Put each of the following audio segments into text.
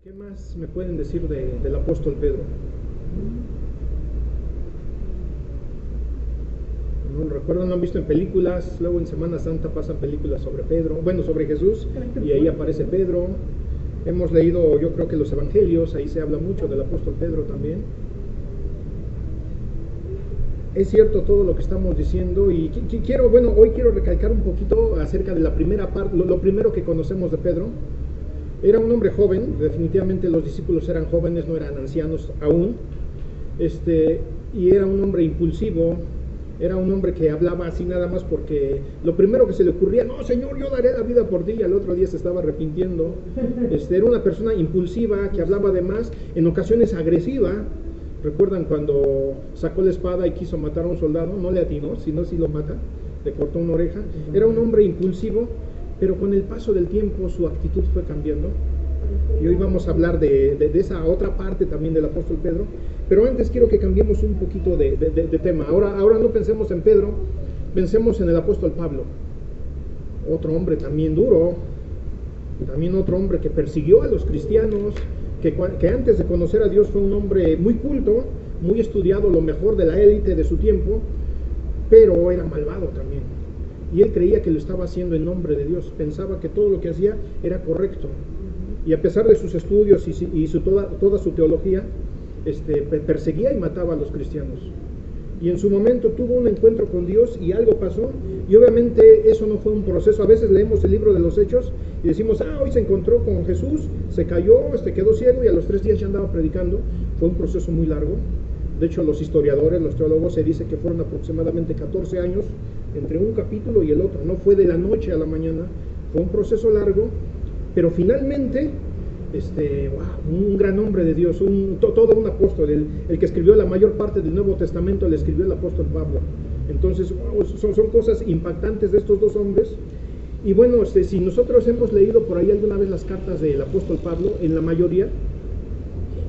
¿Qué más me pueden decir del apóstol Pedro? ¿No recuerdan? ¿Lo han visto en películas? Luego en Semana Santa pasan películas sobre Pedro, bueno, sobre Jesús, y ahí aparece Pedro. Hemos leído, yo creo que los evangelios, ahí se habla mucho del apóstol Pedro también. Es cierto todo lo que estamos diciendo y hoy quiero recalcar un poquito acerca de la primera parte, lo primero que conocemos de Pedro. Era un hombre joven, definitivamente los discípulos eran jóvenes, no eran ancianos aún, y era un hombre impulsivo, era un hombre que hablaba así nada más porque lo primero que se le ocurría, no Señor, yo daré la vida por ti, y al otro día se estaba arrepintiendo. Era una persona impulsiva, que hablaba de más, en ocasiones agresiva. ¿Recuerdan cuando sacó la espada y quiso matar a un soldado? No le atinó, sino si lo mata, le cortó una oreja. Era un hombre impulsivo, pero con el paso del tiempo su actitud fue cambiando. Y hoy vamos a hablar de esa otra parte también del apóstol Pedro. Pero antes quiero que cambiemos un poquito de tema. Ahora no pensemos en Pedro, pensemos en el apóstol Pablo. Otro hombre también duro, también otro hombre que persiguió a los cristianos, que antes de conocer a Dios fue un hombre muy culto, muy estudiado, lo mejor de la élite de su tiempo, pero era malvado también. Y él creía que lo estaba haciendo en nombre de Dios, pensaba que todo lo que hacía era correcto. Y a pesar de sus estudios y toda su teología, perseguía y mataba a los cristianos. Y en su momento tuvo un encuentro con Dios y algo pasó, y obviamente eso no fue un proceso. A veces leemos el libro de los Hechos y decimos, hoy se encontró con Jesús, se cayó, quedó ciego y a los 3 días ya andaba predicando. Fue un proceso muy largo. De hecho, los historiadores, los teólogos, se dice que fueron aproximadamente 14 años entre un capítulo y el otro. No fue de la noche a la mañana, fue un proceso largo, pero finalmente un gran hombre de Dios, todo un apóstol, el que escribió la mayor parte del Nuevo Testamento, le escribió el apóstol Pablo. Entonces son cosas impactantes de estos dos hombres. Y bueno, si nosotros hemos leído por ahí alguna vez las cartas del apóstol Pablo, en la mayoría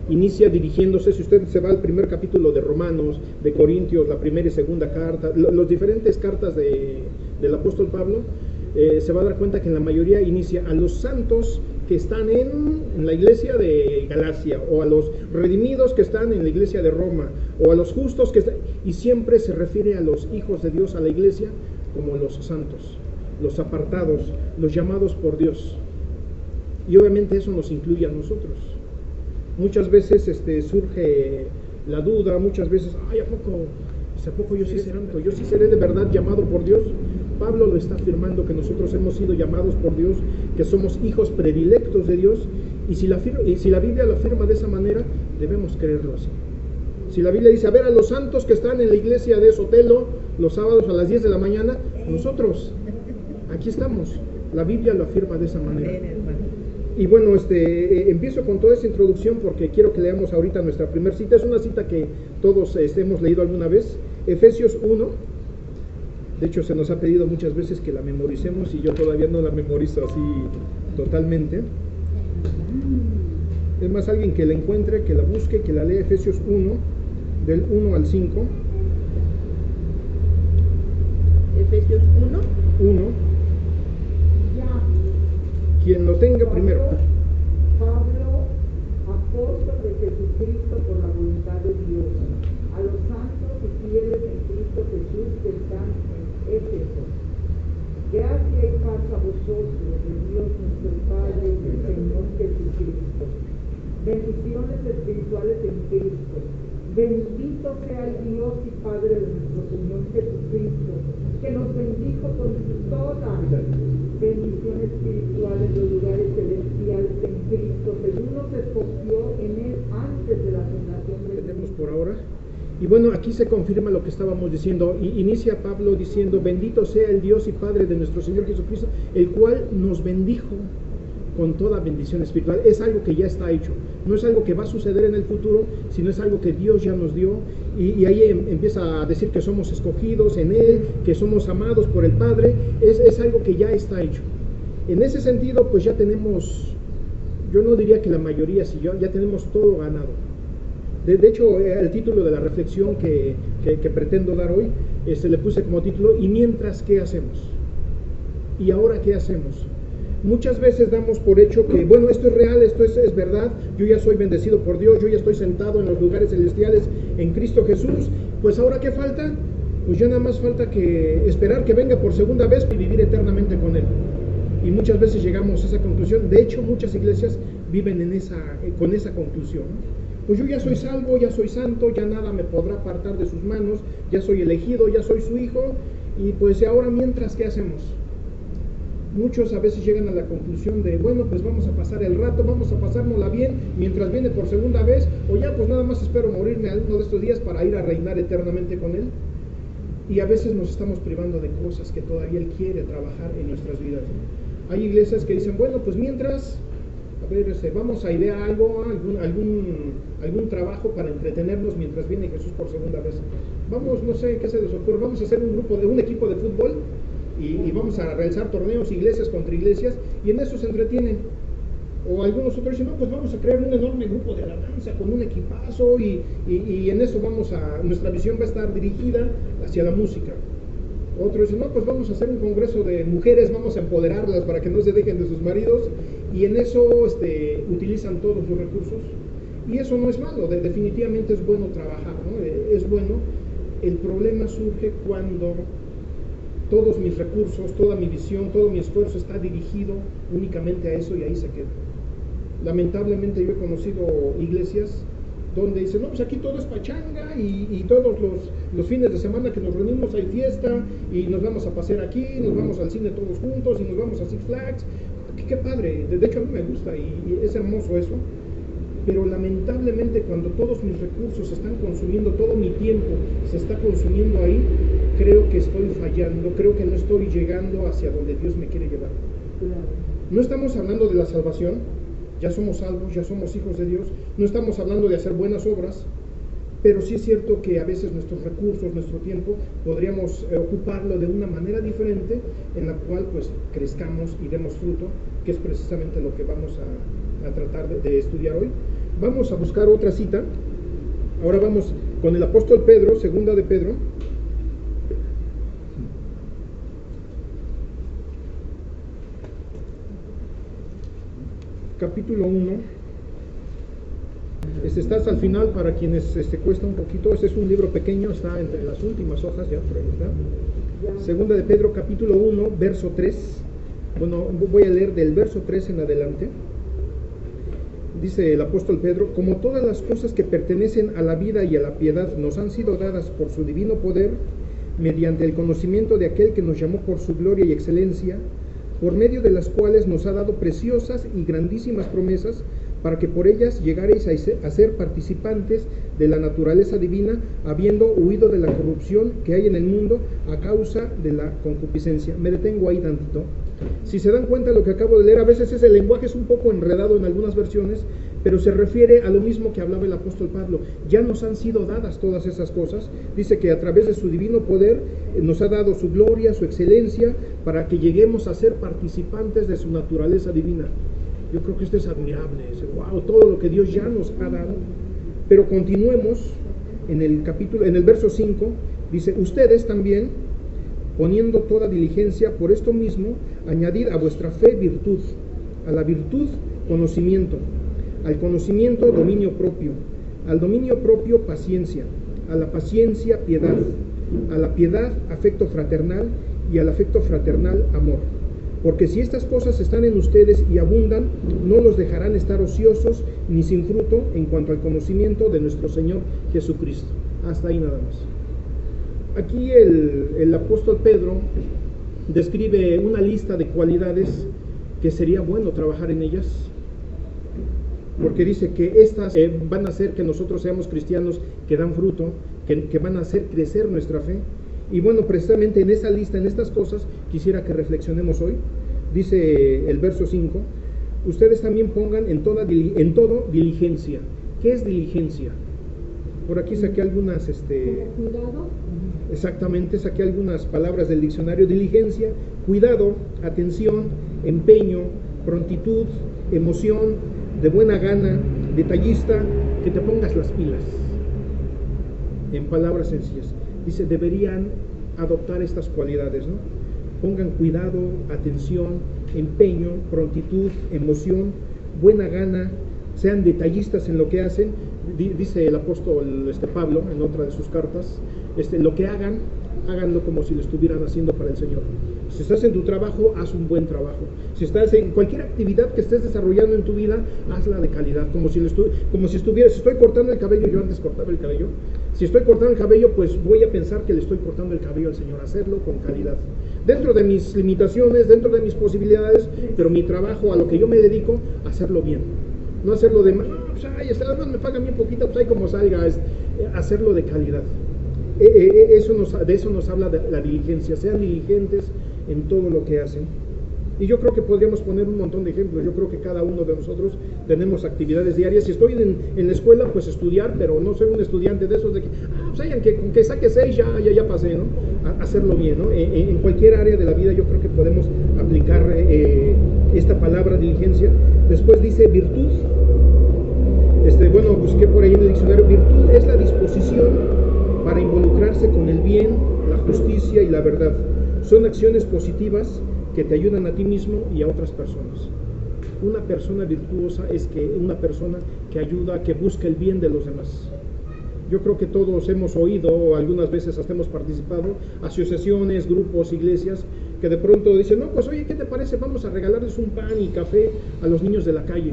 inicia dirigiéndose, si usted se va al primer capítulo de Romanos, de Corintios, la primera y segunda carta, las diferentes cartas del apóstol Pablo, se va a dar cuenta que en la mayoría inicia a los santos que están en la iglesia de Galacia, o a los redimidos que están en la iglesia de Roma, o a los justos que están, y siempre se refiere a los hijos de Dios, a la iglesia, como los santos, los apartados, los llamados por Dios. Y obviamente eso nos incluye a nosotros. Muchas veces surge la duda, muchas veces, ¿a poco yo sí seré santo? ¿Yo sí seré de verdad llamado por Dios? Pablo lo está afirmando, que nosotros hemos sido llamados por Dios, que somos hijos predilectos de Dios, y si la Biblia lo afirma de esa manera, debemos creerlo así. Si la Biblia dice, a ver, a los santos que están en la iglesia de Sotelo los sábados a las 10 de la mañana, nosotros, aquí estamos. La Biblia lo afirma de esa manera. Y bueno, empiezo con toda esta introducción porque quiero que leamos ahorita nuestra primera cita. Es una cita que todos hemos leído alguna vez, Efesios 1. De hecho, se nos ha pedido muchas veces que la memoricemos y yo todavía no la memorizo así totalmente. Es más, alguien que la encuentre, que la busque, que la lea. Efesios 1, del 1 al 5. Efesios 1. Quien lo tenga primero. Pablo, apóstol de Jesucristo por la voluntad de Dios, a los santos y fieles en Cristo Jesús que están en Éfeso. Gracia y paz a vosotros, de Dios nuestro Padre y del Señor Jesucristo. Bendiciones espirituales en Cristo. Bendito sea el Dios y Padre de nuestro Señor Jesucristo, que nos bendijo con toda bendición espiritual en los lugares celestiales en Cristo, según nos escogió en Él antes de la fundación del mundo. Por ahora. Y bueno, aquí se confirma lo que estábamos diciendo. Inicia Pablo diciendo, bendito sea el Dios y Padre de nuestro Señor Jesucristo, el cual nos bendijo con toda bendición espiritual. Es algo que ya está hecho, no es algo que va a suceder en el futuro, sino es algo que Dios ya nos dio. Y ahí empieza a decir que somos escogidos en Él, que somos amados por el Padre. Es algo que ya está hecho. En ese sentido, pues ya tenemos, yo no diría que la mayoría, si ya tenemos todo ganado. De hecho, el título de la reflexión que pretendo dar hoy, le puse como título, ¿y mientras qué hacemos? ¿Y ahora qué hacemos? Muchas veces damos por hecho que, bueno, esto es real, esto es verdad, yo ya soy bendecido por Dios, yo ya estoy sentado en los lugares celestiales en Cristo Jesús, pues ahora ¿qué falta? Pues ya nada más falta que esperar que venga por segunda vez y vivir eternamente con Él. Y muchas veces llegamos a esa conclusión. De hecho, muchas iglesias viven con esa conclusión. Pues yo ya soy salvo, ya soy santo, ya nada me podrá apartar de sus manos, ya soy elegido, ya soy su hijo, y pues ahora mientras, ¿qué hacemos? Muchos a veces llegan a la conclusión de, bueno, pues vamos a pasar el rato, vamos a pasárnosla bien mientras viene por segunda vez, o ya pues nada más espero morirme alguno de estos días para ir a reinar eternamente con Él. Y a veces nos estamos privando de cosas que todavía Él quiere trabajar en nuestras vidas. Hay iglesias que dicen, bueno, pues mientras, a ver, vamos a idear algo, algún trabajo para entretenernos mientras viene Jesús por segunda vez. Vamos, no sé qué se les ocurre, vamos a hacer un equipo de fútbol y vamos a realizar torneos, iglesias contra iglesias, y en eso se entretienen. O algunos otros dicen, no, pues vamos a crear un enorme grupo de alabanza con un equipazo y en eso nuestra visión va a estar dirigida hacia la música. Otros dicen, no, pues vamos a hacer un congreso de mujeres, vamos a empoderarlas para que no se dejen de sus maridos, y en eso utilizan todos los recursos. Y eso no es malo, definitivamente es bueno trabajar, ¿no? Es bueno. El problema surge cuando todos mis recursos, toda mi visión, todo mi esfuerzo está dirigido únicamente a eso y ahí se queda. Lamentablemente yo he conocido iglesias donde dicen, no, pues aquí todo es pachanga y todos los fines de semana que nos reunimos hay fiesta y nos vamos a pasear aquí, nos vamos al cine todos juntos y nos vamos a Six Flags. Qué padre, de hecho a mí me gusta y es hermoso eso, pero lamentablemente cuando todos mis recursos se están consumiendo, todo mi tiempo se está consumiendo ahí, creo que estoy fallando, creo que no estoy llegando hacia donde Dios me quiere llevar. No estamos hablando de la salvación, ya somos salvos, ya somos hijos de Dios, no estamos hablando de hacer buenas obras, pero sí es cierto que a veces nuestros recursos, nuestro tiempo, podríamos ocuparlo de una manera diferente en la cual pues crezcamos y demos fruto, que es precisamente lo que vamos a tratar de estudiar hoy. Vamos a buscar otra cita. Ahora vamos con el apóstol Pedro, segunda de Pedro. Capítulo 1. Está hasta el final para quienes cuesta un poquito. Este es un libro pequeño, está entre las últimas hojas, ya por ahí está. Segunda de Pedro, capítulo 1, verso 3. Bueno, voy a leer del verso 3 en adelante. Dice el apóstol Pedro, como todas las cosas que pertenecen a la vida y a la piedad nos han sido dadas por su divino poder, mediante el conocimiento de aquel que nos llamó por su gloria y excelencia, por medio de las cuales nos ha dado preciosas y grandísimas promesas, para que por ellas llegaréis a ser participantes de la naturaleza divina, habiendo huido de la corrupción que hay en el mundo a causa de la concupiscencia. Me detengo ahí tantito. Si se dan cuenta de lo que acabo de leer, a veces el lenguaje es un poco enredado en algunas versiones, pero se refiere a lo mismo que hablaba el apóstol Pablo. Ya nos han sido dadas todas esas cosas. Dice que a través de su divino poder nos ha dado su gloria, su excelencia, para que lleguemos a ser participantes de su naturaleza divina. Yo creo que esto es admirable. Wow, todo lo que Dios ya nos ha dado. Pero continuemos en el verso 5. Dice, ustedes también, poniendo toda diligencia por esto mismo, añadid a vuestra fe virtud, a la virtud conocimiento, al conocimiento dominio propio, al dominio propio paciencia, a la paciencia piedad, a la piedad afecto fraternal y al afecto fraternal amor. Porque si estas cosas están en ustedes y abundan, no los dejarán estar ociosos ni sin fruto en cuanto al conocimiento de nuestro Señor Jesucristo. Hasta ahí nada más. Aquí el apóstol Pedro describe una lista de cualidades que sería bueno trabajar en ellas, porque dice que estas van a hacer que nosotros seamos cristianos que dan fruto, que van a hacer crecer nuestra fe. Y bueno, precisamente en esa lista, en estas cosas, quisiera que reflexionemos hoy. Dice el verso 5, ustedes también pongan en todo diligencia. ¿Qué es diligencia? Por aquí saqué algunas, cuidado. Exactamente, saqué algunas palabras del diccionario. Diligencia, cuidado, atención, empeño, prontitud, emoción, de buena gana, detallista, que te pongas las pilas. En palabras sencillas. Dice, deberían adoptar estas cualidades, ¿no? Pongan cuidado, atención, empeño, prontitud, emoción, buena gana, sean detallistas en lo que hacen. Dice el apóstol Pablo en otra de sus cartas, lo que hagan, háganlo como si lo estuvieran haciendo para el Señor. Si estás en tu trabajo, haz un buen trabajo. Si estás en cualquier actividad que estés desarrollando en tu vida, hazla de calidad, como si estuviera. Si estoy cortando el cabello, yo antes cortaba el cabello. Si estoy cortando el cabello, pues voy a pensar que le estoy cortando el cabello al Señor, hacerlo con calidad. Dentro de mis limitaciones, dentro de mis posibilidades, pero mi trabajo, a lo que yo me dedico, hacerlo bien. No hacerlo de, pues además me pagan bien poquito, pues ahí como salga, hacerlo de calidad. De eso nos habla de la diligencia. Sean diligentes en todo lo que hacen. Y yo creo que podríamos poner un montón de ejemplos. Yo creo que cada uno de nosotros tenemos actividades diarias. Si estoy en la escuela, pues estudiar, pero no soy un estudiante de esos de que, con que saque 6 ya pasé, ¿no? Hacerlo bien, ¿no? En cualquier área de la vida yo creo que podemos aplicar esta palabra diligencia. Después dice virtud. Busqué por ahí en el diccionario. Virtud es la disposición para involucrarse con el bien, la justicia y la verdad. Son acciones positivas que te ayudan a ti mismo y a otras personas. Una persona virtuosa es una persona que ayuda, que busca el bien de los demás. Yo creo que todos hemos oído, o algunas veces hasta hemos participado, asociaciones, grupos, iglesias, que de pronto dicen, no, pues oye, ¿qué te parece? Vamos a regalarles un pan y café a los niños de la calle.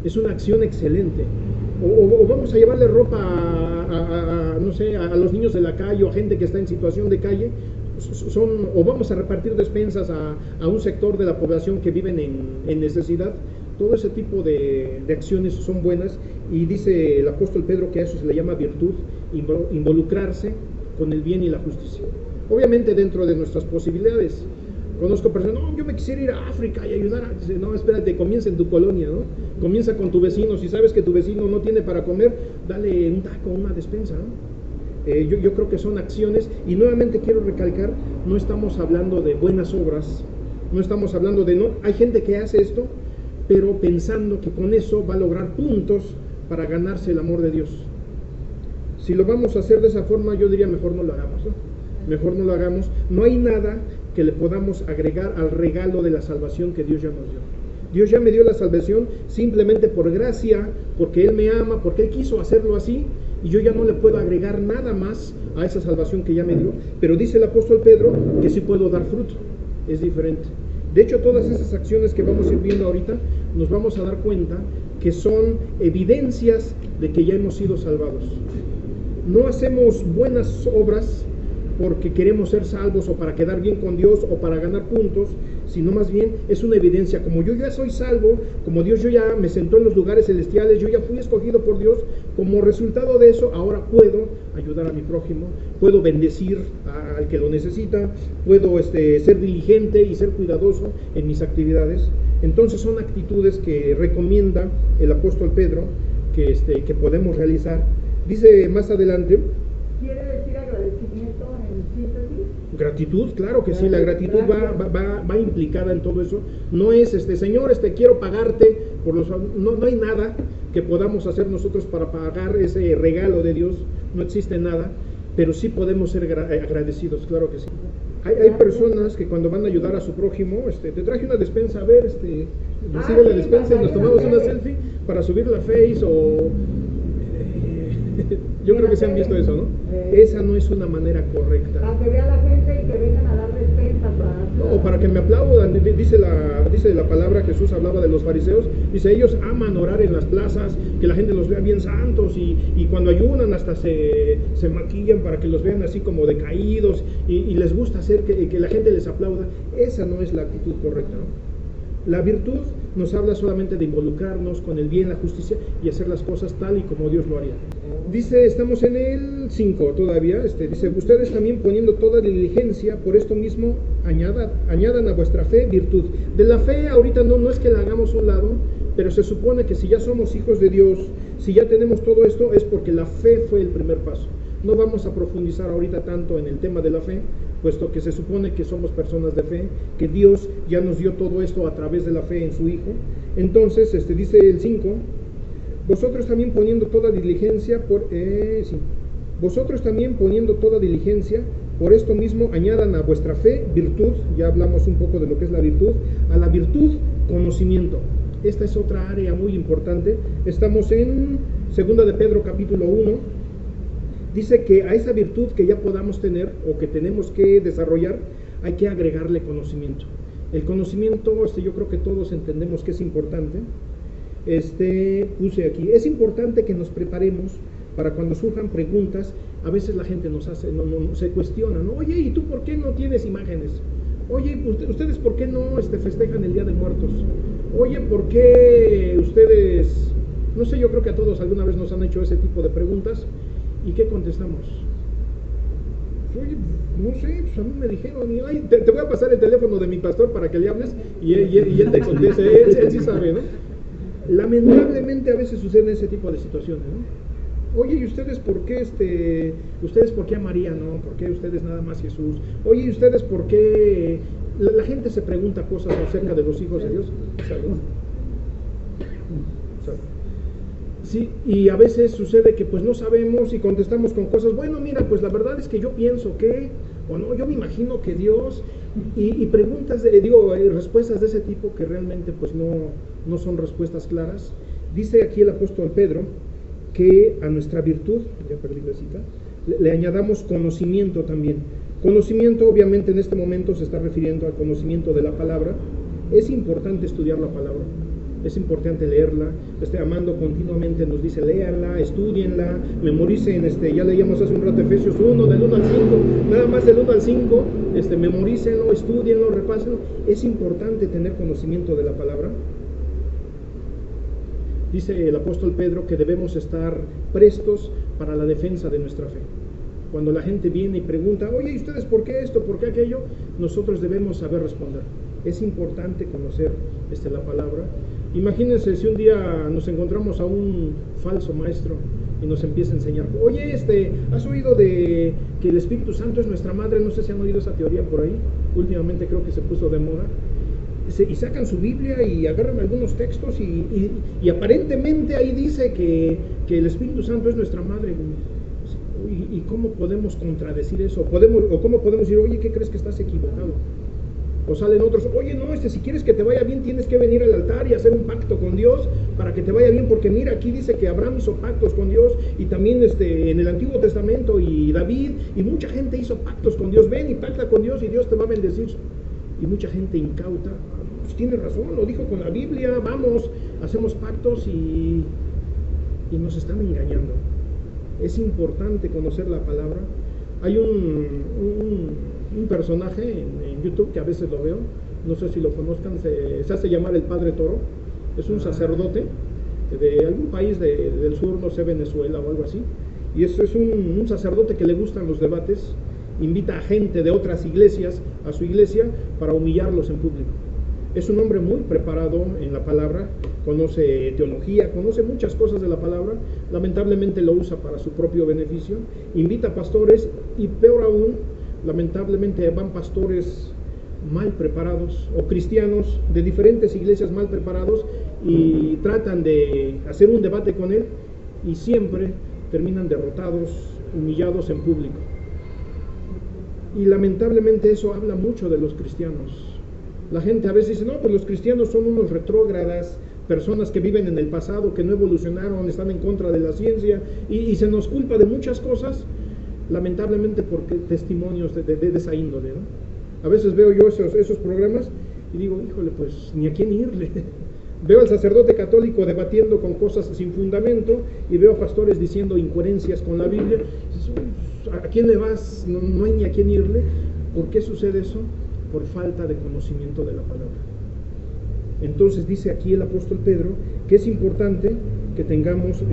Es una acción excelente. O vamos a llevarle ropa a los niños de la calle o a gente que está en situación de calle. O vamos a repartir despensas a un sector de la población que viven en necesidad. Todo ese tipo de acciones son buenas, y dice el apóstol Pedro que a eso se le llama virtud, involucrarse con el bien y la justicia. Obviamente dentro de nuestras posibilidades. Conozco personas, no, yo me quisiera ir a África y ayudar. Dice, no, espérate, comienza en tu colonia, ¿no? Comienza con tu vecino. Si sabes que tu vecino no tiene para comer, dale un taco, una despensa, ¿no? Yo creo que son acciones, y nuevamente quiero recalcar, no estamos hablando de buenas obras, no estamos hablando de, no, hay gente que hace esto, pero pensando que con eso va a lograr puntos para ganarse el amor de Dios. Si lo vamos a hacer de esa forma, yo diría mejor no lo hagamos, ¿no? Mejor no lo hagamos. No hay nada que le podamos agregar al regalo de la salvación que Dios ya nos dio. Dios ya me dio la salvación simplemente por gracia, porque Él me ama, porque Él quiso hacerlo así, y yo ya no le puedo agregar nada más a esa salvación que ya me dio. Pero dice el apóstol Pedro que sí puedo dar fruto. Es diferente. De hecho, todas esas acciones que vamos a ir viendo ahorita, nos vamos a dar cuenta que son evidencias de que ya hemos sido salvados. No hacemos buenas obras porque queremos ser salvos o para quedar bien con Dios o para ganar puntos, sino más bien es una evidencia. Como yo ya soy salvo, como Dios yo ya me sentó en los lugares celestiales, yo ya fui escogido por Dios, como resultado de eso ahora puedo ayudar a mi prójimo, puedo bendecir al que lo necesita, puedo ser diligente y ser cuidadoso en mis actividades. Entonces son actitudes que recomienda el apóstol Pedro que podemos realizar. Dice más adelante, ¿quiere decir agradecimiento en síntesis? Gratitud, claro que sí, la gratitud va implicada en todo eso. No es, Señor, quiero pagarte por los... No hay nada que podamos hacer nosotros para pagar ese regalo de Dios, no existe nada, pero sí podemos ser agradecidos, claro que sí. Hay personas que cuando van a ayudar a su prójimo, te traje una despensa, a ver, recibe la despensa y nos tomamos una selfie para subir la Face o... Yo creo que se han visto eso, ¿no? Esa no es una manera correcta. Para que vea la gente y que vengan a dar despensas. O para que me aplaudan. Dice la palabra, Jesús hablaba de los fariseos. Dice, ellos aman orar en las plazas, que la gente los vea bien santos, y cuando ayunan hasta se maquillan para que los vean así como decaídos, y les gusta hacer que la gente les aplauda. Esa no es la actitud correcta, ¿no? La virtud nos habla solamente de involucrarnos con el bien, la justicia, y hacer las cosas tal y como Dios lo haría. Dice, estamos en el 5 todavía, dice, ustedes también poniendo toda diligencia, por esto mismo añadan a vuestra fe virtud. De la fe ahorita no es que la hagamos a un lado, pero se supone que si ya somos hijos de Dios, si ya tenemos todo esto, es porque la fe fue el primer paso. No vamos a profundizar ahorita tanto en el tema de la fe, puesto que se supone que somos personas de fe, que Dios ya nos dio todo esto a través de la fe en su Hijo. Entonces, dice el 5, vosotros también poniendo toda diligencia, Por esto mismo añadan a vuestra fe virtud, ya hablamos un poco de lo que es la virtud, a la virtud conocimiento. Esta es otra área muy importante. Estamos en 2 de Pedro capítulo 1. Dice que a esa virtud que ya podamos tener o que tenemos que desarrollar, hay que agregarle conocimiento. El conocimiento, yo creo que todos entendemos que es importante. Puse aquí, es importante que nos preparemos para cuando surjan preguntas. A veces la gente nos hace, se cuestiona, ¿no? Oye, ¿y tú por qué no tienes imágenes? Oye, ¿ustedes por qué no festejan el Día de Muertos? Oye, ¿por qué ustedes, no sé, yo creo que a todos alguna vez nos han hecho ese tipo de preguntas? ¿Y qué contestamos? Oye, no sé, pues a mí me dijeron, ay, te voy a pasar el teléfono de mi pastor para que le hables y él te conteste, él sí sabe, ¿no? Lamentablemente a veces suceden ese tipo de situaciones, ¿no? Oye, ¿y ustedes por qué ustedes por qué a María, no? ¿Por qué ustedes nada más Jesús? Oye, ¿y ustedes por qué? La gente se pregunta cosas acerca de los hijos de Dios. ¿Salud? ¿Salud? Sí, y a veces sucede que pues no sabemos y contestamos con cosas, bueno, mira, pues la verdad es que yo pienso que, o no, yo me imagino que Dios, y preguntas, respuestas de ese tipo que realmente pues no son respuestas claras. Dice aquí el apóstol Pedro que a nuestra virtud, ya perdí la cita, le añadamos conocimiento también. Conocimiento obviamente en este momento se está refiriendo al conocimiento de la palabra. Es importante estudiar la palabra. Es importante leerla. Amando continuamente nos dice léanla, estudienla, memoricen, ya leíamos hace un rato Efesios 1, del 1 al 5, nada más del 1 al 5, memorícenlo, estudienlo, repásenlo. Es importante tener conocimiento de la palabra. Dice el apóstol Pedro que debemos estar prestos para la defensa de nuestra fe. Cuando la gente viene y pregunta, oye, ¿y ustedes por qué esto, por qué aquello? Nosotros debemos saber responder. Es importante conocer la palabra. Imagínense si un día nos encontramos a un falso maestro y nos empieza a enseñar, oye, ¿has oído de que el Espíritu Santo es nuestra madre? No sé si han oído esa teoría por ahí. Últimamente creo que se puso de moda. Y sacan su Biblia y agarran algunos textos y aparentemente ahí dice que el Espíritu Santo es nuestra madre. ¿Y cómo podemos contradecir eso? ¿O cómo podemos decir, oye, ¿qué crees que estás equivocado? O salen otros, oye, no, si quieres que te vaya bien, tienes que venir al altar y hacer un pacto con Dios para que te vaya bien, porque mira, aquí dice que Abraham hizo pactos con Dios, y también en el Antiguo Testamento, y David, y mucha gente hizo pactos con Dios. Ven y pacta con Dios y Dios te va a bendecir. Y mucha gente incauta, pues tiene razón, lo dijo con la Biblia, vamos, hacemos pactos y nos están engañando. Es importante conocer la palabra. Hay un personaje en YouTube que a veces lo veo, no sé si lo conozcan, se hace llamar el Padre Toro. Es un sacerdote de algún país del sur, no sé, Venezuela o algo así, y eso es un sacerdote que le gustan los debates. Invita a gente de otras iglesias a su iglesia para humillarlos en público. Es un hombre muy preparado en la palabra, conoce teología, conoce muchas cosas de la palabra. Lamentablemente lo usa para su propio beneficio. Invita a pastores y, peor aún, lamentablemente van pastores mal preparados o cristianos de diferentes iglesias mal preparados y tratan de hacer un debate con él y siempre terminan derrotados, humillados en público. Y lamentablemente eso habla mucho de los cristianos. La gente a veces dice, no, pues los cristianos son unos retrógradas, personas que viven en el pasado, que no evolucionaron, están en contra de la ciencia, y se nos culpa de muchas cosas, lamentablemente porque testimonios de esa índole, ¿no? A veces veo yo esos programas y digo, híjole, pues ni a quién irle. Veo al sacerdote católico debatiendo con cosas sin fundamento y veo a pastores diciendo incoherencias con la Biblia. ¿A quién le vas? No hay ni a quién irle. ¿Por qué sucede eso? Por falta de conocimiento de la palabra. Entonces dice aquí el apóstol Pedro que es importante que tengamos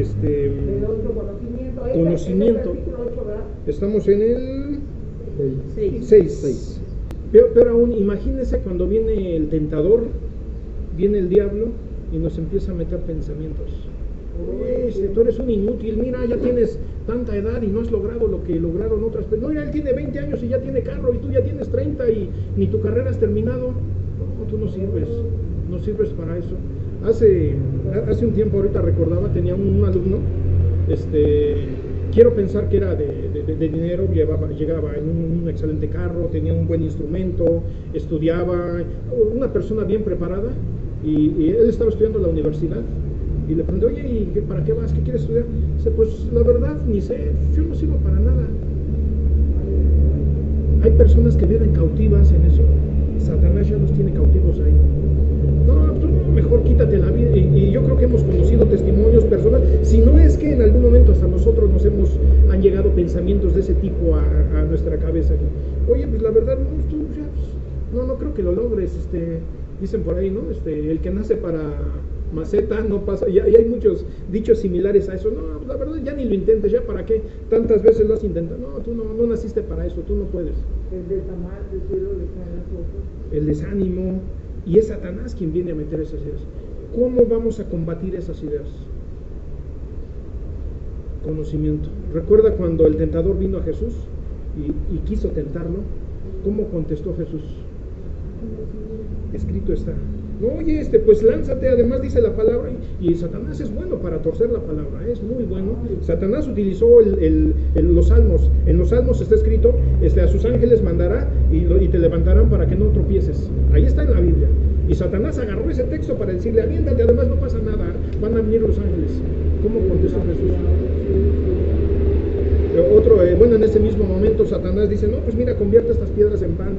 conocimiento. Estamos en el 6. Pero aún imagínense cuando viene el tentador, viene el diablo y nos empieza a meter pensamientos. Oye, tú eres un inútil, mira, ya tienes tanta edad y no has logrado lo que lograron otras personas. No, mira, él tiene 20 años y ya tiene carro y tú ya tienes 30 y ni tu carrera has terminado. No, tú no sirves para eso. Hace un tiempo, ahorita recordaba, tenía un alumno, quiero pensar que era de de dinero, llegaba en un excelente carro, tenía un buen instrumento, estudiaba, una persona bien preparada, y él estaba estudiando en la universidad. Y le pregunté, oye, ¿y para qué vas? ¿Qué quieres estudiar? Dice, pues la verdad, ni sé, yo no sirvo para nada. Hay personas que viven cautivas en eso. Satanás ya los tiene cautivos ahí. No, tú mejor quítate la vida. Y yo creo que hemos conocido testimonios, personas, si no es que en algún momento hasta nosotros han llegado pensamientos de ese tipo a nuestra cabeza. Oye, pues la verdad, no, tú ya, no creo que lo logres. Dicen por ahí, ¿no? El que nace para maceta no pasa, y hay muchos dichos similares a eso. No, la verdad ya ni lo intentes, ya para qué, tantas veces lo has intentado. No, tú no naciste para eso, tú no puedes. El desamar del cielo le cae a los ojos. El desánimo, y es Satanás quien viene a meter esas ideas. ¿Cómo vamos a combatir esas ideas? Conocimiento. Recuerda cuando el tentador vino a Jesús y quiso tentarlo, ¿cómo contestó Jesús? Escrito está. No, oye, pues lánzate, además dice la palabra, y Satanás es bueno para torcer la palabra, es muy bueno. Satanás utilizó los salmos. En los salmos está escrito, a sus ángeles mandará y te levantarán para que no tropieces. Ahí está en la Biblia. Y Satanás agarró ese texto para decirle, aviéntate, además no pasa nada, van a venir los ángeles. ¿Cómo contestó Jesús? Bueno, en ese mismo momento Satanás dice, no, pues mira, convierte estas piedras en pan.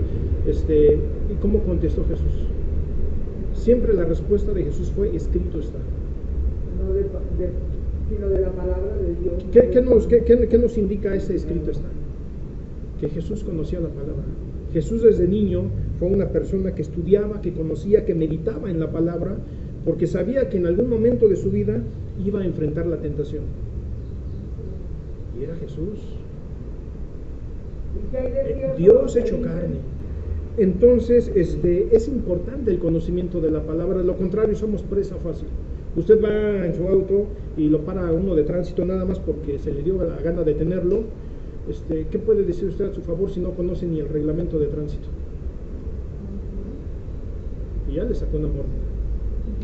¿Y cómo contestó Jesús? Siempre la respuesta de Jesús fue, escrito está. Sino de la palabra de Dios. ¿Qué nos indica ese escrito está? Que Jesús conocía la palabra. Jesús desde niño fue una persona que estudiaba, que conocía, que meditaba en la palabra, porque sabía que en algún momento de su vida iba a enfrentar la tentación. Y era Jesús. Dios hecho carne. Entonces, es importante el conocimiento de la palabra, de lo contrario somos presa fácil. Usted va en su auto y lo para uno de tránsito nada más porque se le dio la gana de tenerlo. ¿Qué puede decir usted a su favor si no conoce ni el reglamento de tránsito? Y ya le sacó una morda,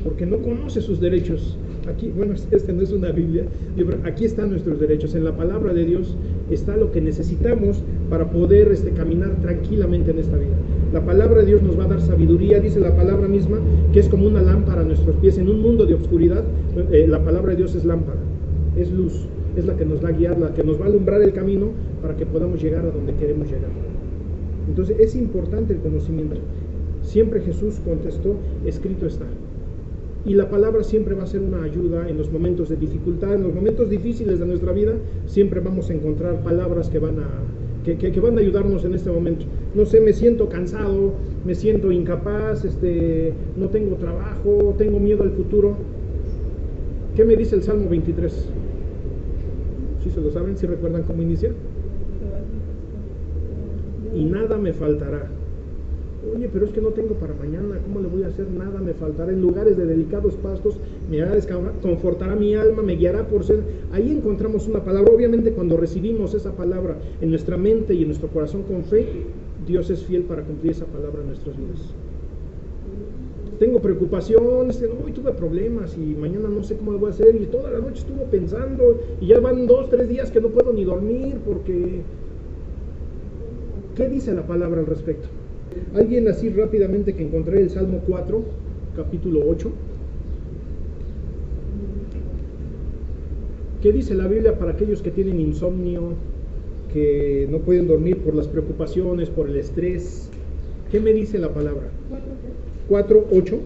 porque no conoce sus derechos. Aquí, bueno, no es una Biblia, pero aquí están nuestros derechos. En la palabra de Dios está lo que necesitamos para poder caminar tranquilamente en esta vida. La palabra de Dios nos va a dar sabiduría, dice la palabra misma, que es como una lámpara a nuestros pies. En un mundo de oscuridad, la palabra de Dios es lámpara, es luz, es la que nos va a guiar, la que nos va a alumbrar el camino para que podamos llegar a donde queremos llegar. Entonces es importante el conocimiento. Siempre Jesús contestó, escrito está. Y la palabra siempre va a ser una ayuda en los momentos de dificultad, en los momentos difíciles de nuestra vida. Siempre vamos a encontrar palabras que van a ayudarnos en este momento. No sé, me siento cansado, me siento incapaz, no tengo trabajo, tengo miedo al futuro. ¿Qué me dice el Salmo 23? ¿Sí se lo saben? ¿Sí recuerdan cómo inicia? Y nada me faltará. Oye, pero es que no tengo para mañana, ¿cómo le voy a hacer? Nada me faltará. En lugares de delicados pastos me hará descansar, confortará mi alma, me guiará por ser. Ahí encontramos una palabra. Obviamente cuando recibimos esa palabra en nuestra mente y en nuestro corazón con fe, Dios es fiel para cumplir esa palabra en nuestras vidas. Tengo preocupaciones, hoy tuve problemas y mañana no sé cómo lo voy a hacer, y toda la noche estuve pensando y ya van 2-3 días que no puedo ni dormir porque... ¿Qué dice la palabra al respecto? Alguien así rápidamente que encontré el Salmo 4, capítulo 8. ¿Qué dice la Biblia para aquellos que tienen insomnio, que no pueden dormir por las preocupaciones, por el estrés? ¿Qué me dice la palabra? 4:8.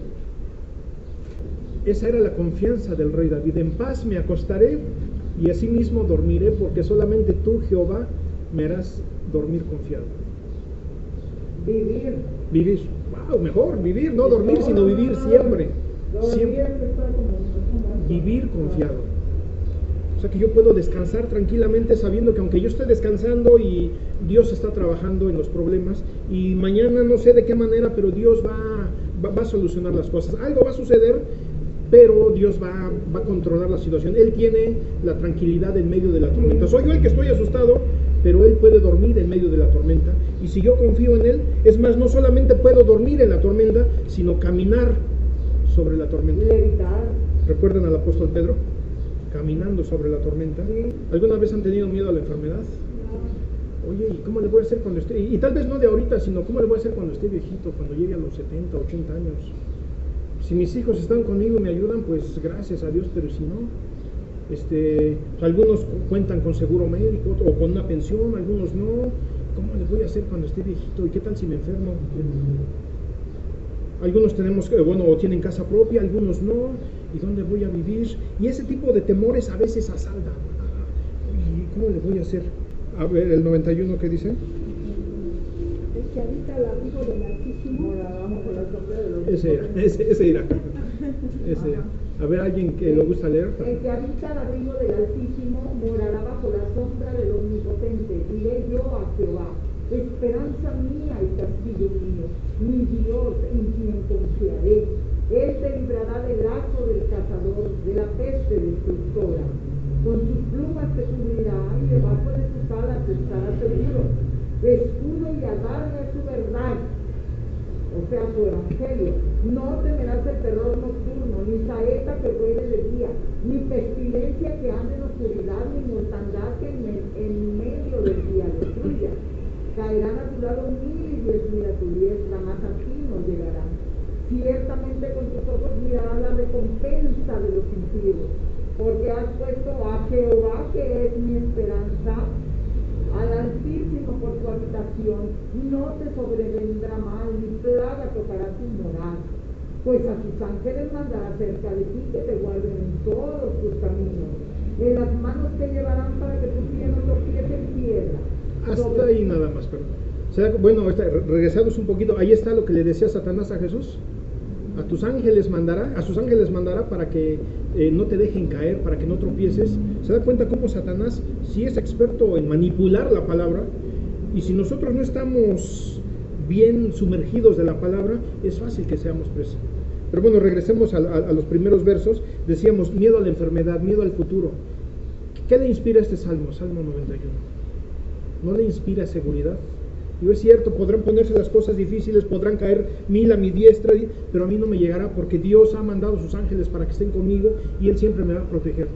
Esa era la confianza del rey David. En paz me acostaré y asimismo dormiré, porque solamente tú, Jehová, me harás dormir confiado. Vivir. Wow, mejor, vivir, no dormir, sino vivir siempre. Vivir confiado. O sea que yo puedo descansar tranquilamente sabiendo que aunque yo esté descansando y Dios está trabajando en los problemas, y mañana no sé de qué manera, pero Dios va a solucionar las cosas. Algo va a suceder, pero Dios va a controlar la situación. Él tiene la tranquilidad en medio de la tormenta. Soy yo el que estoy asustado, pero Él puede dormir en medio de la tormenta. Y si yo confío en Él, es más, no solamente puedo dormir en la tormenta, sino caminar sobre la tormenta. ¿Recuerdan al apóstol Pedro? Caminando sobre la tormenta. ¿Alguna vez han tenido miedo a la enfermedad? Oye, ¿y cómo le voy a hacer cuando esté? Y tal vez no de ahorita, sino cómo le voy a hacer cuando esté viejito, cuando llegue a los 70, 80 años. Si mis hijos están conmigo y me ayudan, pues gracias a Dios, pero si no, algunos cuentan con seguro médico o con una pensión, algunos no. ¿Cómo le voy a hacer cuando esté viejito? ¿Y qué tal si me enfermo? Algunos tenemos, o tienen casa propia, algunos no. ¿Y dónde voy a vivir? Y ese tipo de temores a veces asaltan. ¿Y cómo le voy a hacer? A ver, el 91, ¿qué dice? El que habita al abrigo del Altísimo, morará bajo la sombra de los Ese era. Ese era. A ver, alguien que lo gusta leer. El que habita al abrigo del Altísimo morará bajo la sombra del Omnipotente. Diré yo a Jehová, esperanza mía y castillo mío, mi Dios en quien confiaré. Él te librará del lazo del cazador, de la peste destructora. Con sus plumas te cubrirá y debajo de sus alas estarás seguro. Escudo y adarga es su verdad, o sea, su evangelio. No temerás el terror nocturno, ni saeta que vuele de día, ni pestilencia que ande en oscuridad, ni mortandad que en medio del día destruya. Caerán a tu lado 1000 y 10.000 a tu diestra, mas a ti no llegarán. Ciertamente con tus ojos mirarás la recompensa de los impíos, porque has puesto a Jehová, que es mi esperanza, al Altísimo por tu habitación. No te sobrevendrá mal, ni plaga tocará tu morada, pues a sus ángeles mandará cerca de ti, que te guarden en todos tus caminos. En las manos te llevarán para que tu pie no tropiece en piedra. Hasta ahí nada más, perdón. Bueno, regresamos un poquito. Ahí está lo que le decía Satanás a Jesús. A sus ángeles mandará para que no te dejen caer, para que no tropieces. Se da cuenta cómo Satanás sí es experto en manipular la palabra, y si nosotros no estamos bien sumergidos de la palabra, es fácil que seamos presa. Pero bueno, regresemos a los primeros versos. Decíamos, miedo a la enfermedad, miedo al futuro. ¿Qué le inspira este salmo? Salmo 91. ¿No le inspira seguridad? Digo, es cierto, podrán ponerse las cosas difíciles, podrán caer 1000 a mi diestra, pero a mí no me llegará, porque Dios ha mandado sus ángeles para que estén conmigo y Él siempre me va a proteger.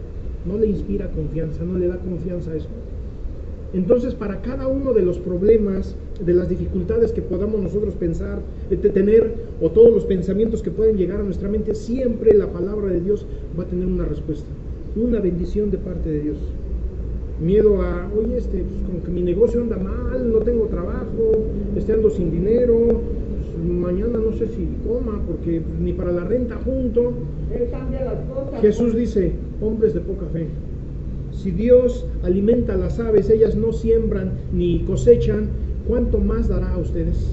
No le inspira confianza, no le da confianza a eso. Entonces, para cada uno de los problemas, de las dificultades que podamos nosotros pensar, tener, o todos los pensamientos que pueden llegar a nuestra mente, siempre la palabra de Dios va a tener una respuesta, una bendición de parte de Dios. Miedo a, oye, pues como que mi negocio anda mal, no tengo trabajo, ando sin dinero, pues mañana no sé si coma, porque ni para la renta junto. Él cambia las cosas. Jesús dice, hombres de poca fe, si Dios alimenta a las aves, ellas no siembran ni cosechan, ¿cuánto más dará a ustedes?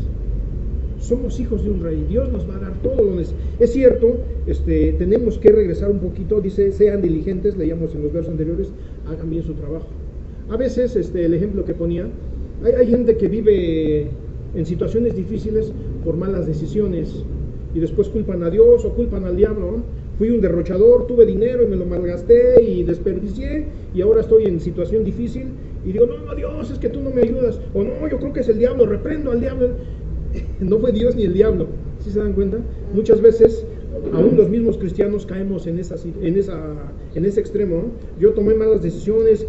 Somos hijos de un rey, Dios nos va a dar todo lo necesario. Es cierto, tenemos que regresar un poquito, dice, sean diligentes, leíamos en los versos anteriores, hagan bien su trabajo. A veces, el ejemplo que ponía, hay gente que vive en situaciones difíciles por malas decisiones, y después culpan a Dios o culpan al diablo, ¿no? Fui un derrochador, tuve dinero y me lo malgasté y desperdicié, y ahora estoy en situación difícil, y digo, no, Dios, es que tú no me ayudas, o no, yo creo que es el diablo, reprendo al diablo. No fue Dios ni el diablo, ¿sí se dan cuenta? Muchas veces, aún los mismos cristianos caemos en ese extremo, ¿no? Yo tomé malas decisiones,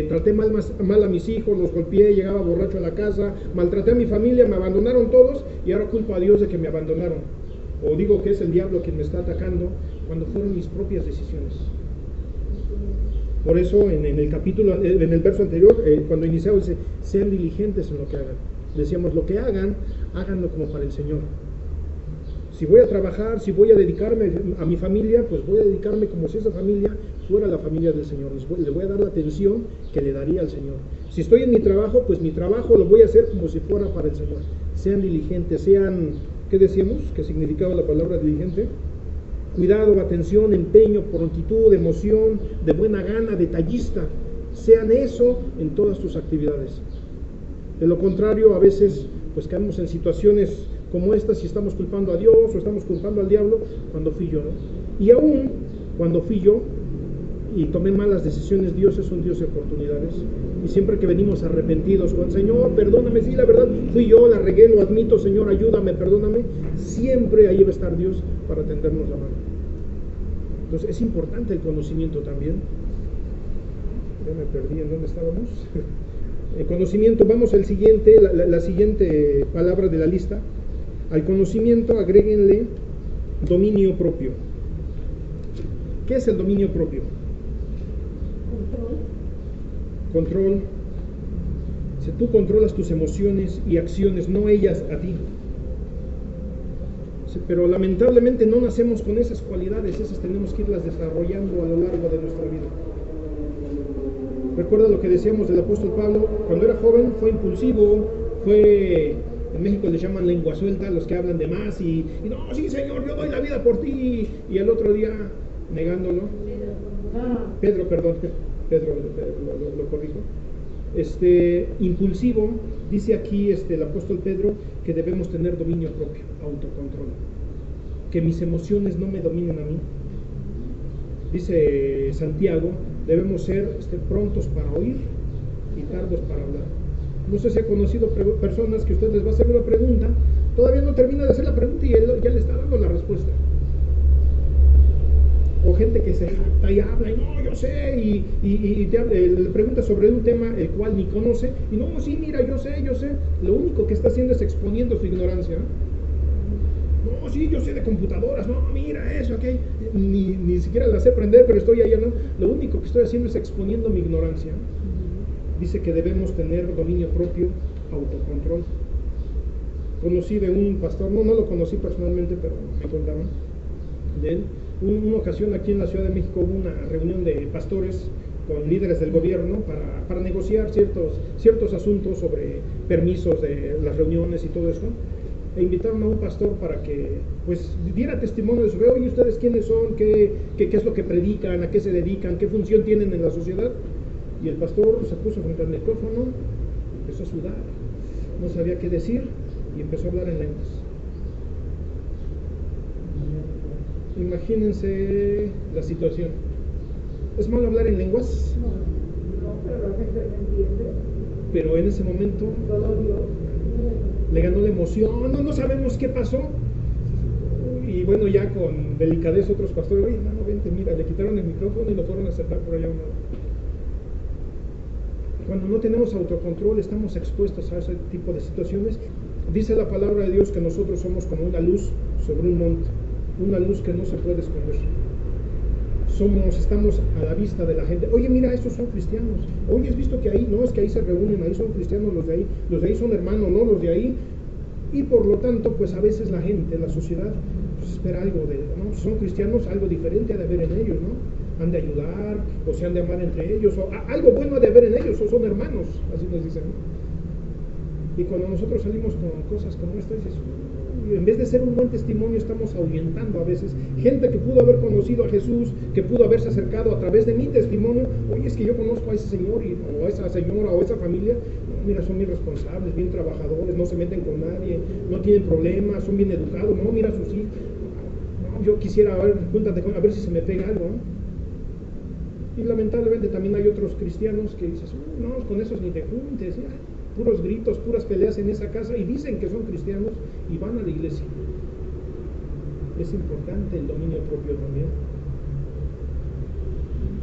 traté mal a mis hijos, los golpeé, llegaba borracho a la casa, maltraté a mi familia, me abandonaron todos, y ahora culpo a Dios de que me abandonaron. O digo que es el diablo quien me está atacando, cuando fueron mis propias decisiones. Por eso en el verso anterior, cuando iniciaba, dice, sean diligentes en lo que hagan. Decíamos, lo que hagan, háganlo como para el Señor. Si voy a trabajar, si voy a dedicarme a mi familia, pues voy a dedicarme como si esa familia fuera la familia del Señor. Le voy a dar la atención que le daría al Señor. Si estoy en mi trabajo, pues mi trabajo lo voy a hacer como si fuera para el Señor. Sean diligentes, ¿qué decíamos? ¿Qué significaba la palabra diligente? Cuidado, atención, empeño, prontitud, emoción, de buena gana, detallista. Sean eso en todas tus actividades. De lo contrario, a veces pues caemos en situaciones como estas y estamos culpando a Dios o estamos culpando al diablo cuando fui yo, ¿no? Y aún cuando fui yo y tomé malas decisiones, Dios es un Dios de oportunidades, y siempre que venimos arrepentidos con Señor, perdóname, sí, la verdad, fui yo, la regué, lo admito, Señor, ayúdame, perdóname, siempre ahí va a estar Dios para tendernos la mano. Entonces es importante el conocimiento también. Ya me perdí en dónde estábamos. Conocimiento, vamos al siguiente, la siguiente palabra de la lista. Al conocimiento agréguenle dominio propio. ¿Qué es el dominio propio? Control. Si tú controlas tus emociones y acciones, no ellas a ti. Pero lamentablemente no nacemos con esas cualidades, esas tenemos que irlas desarrollando a lo largo de nuestra vida. Recuerda lo que decíamos del apóstol Pablo, cuando era joven fue impulsivo, en México le llaman lengua suelta, los que hablan de más y no, sí Señor, yo doy la vida por ti, y el otro día negándolo. Pedro lo corrijo. Impulsivo, dice aquí el apóstol Pedro que debemos tener dominio propio, autocontrol, que mis emociones no me dominen a mí. Dice Santiago, debemos ser prontos para oír y tardos para hablar. No sé si ha conocido personas que usted les va a hacer una pregunta, todavía no termina de hacer la pregunta y él ya le está dando la respuesta. O gente que se jacta y habla y no, yo sé, y le pregunta sobre un tema el cual ni conoce, y no, sí, mira, yo sé. Lo único que está haciendo es exponiendo su ignorancia. No, sí, yo sé de computadoras, no, mira eso, ok. Ni siquiera la sé aprender, pero estoy ahí hablando. Lo único que estoy haciendo es exponiendo mi ignorancia. Dice que debemos tener dominio propio, autocontrol. Conocí de un pastor, no lo conocí personalmente, pero me contaban de él. Una ocasión aquí en la Ciudad de México hubo una reunión de pastores con líderes del gobierno para negociar ciertos asuntos sobre permisos de las reuniones y todo eso, e invitaron a un pastor para que pues diera testimonio de su vida. Oye, ¿ustedes quiénes son? ¿Qué es lo que predican? ¿A qué se dedican? ¿Qué función tienen en la sociedad? Y el pastor se puso frente al micrófono, empezó a sudar, no sabía qué decir y empezó a hablar en lenguas. Imagínense la situación. ¿Es malo hablar en lenguas? No, pero la gente no entiende. Pero en ese momento Solo Dios. le ganó la emoción, no sabemos qué pasó. Y bueno, ya con delicadeza otros pastores, oye, no, vente, mira, le quitaron el micrófono y lo fueron a sentar por allá a un lado. Cuando no tenemos autocontrol, estamos expuestos a ese tipo de situaciones. Dice la palabra de Dios que nosotros somos como una luz sobre un monte, una luz que no se puede esconder. Estamos a la vista de la gente. Oye, mira, estos son cristianos. Oye, ¿has visto que ahí? No, es que ahí se reúnen, ahí son cristianos los de ahí son hermanos, no los de ahí. Y por lo tanto, pues a veces la gente, la sociedad, pues espera algo de, ¿no? Si son cristianos, algo diferente ha de haber en ellos, ¿no? Han de ayudar, o se han de amar entre ellos, o algo bueno ha de haber en ellos, o son hermanos, así nos dicen. Y cuando nosotros salimos con cosas como estas, en vez de ser un buen testimonio, estamos ahuyentando a veces gente que pudo haber conocido a Jesús, que pudo haberse acercado a través de mi testimonio. Oye, es que yo conozco a ese señor, o a esa señora, o a esa familia. Mira, son bien responsables, bien trabajadores, no se meten con nadie, no tienen problemas, son bien educados. No, mira a sus hijos. No, yo quisiera, júntate a ver si se me pega algo, ¿no? Y lamentablemente también hay otros cristianos que dices, no, con esos ni te juntes, ya. Puros gritos, puras peleas en esa casa, y dicen que son cristianos y van a la iglesia. Es importante el dominio propio también.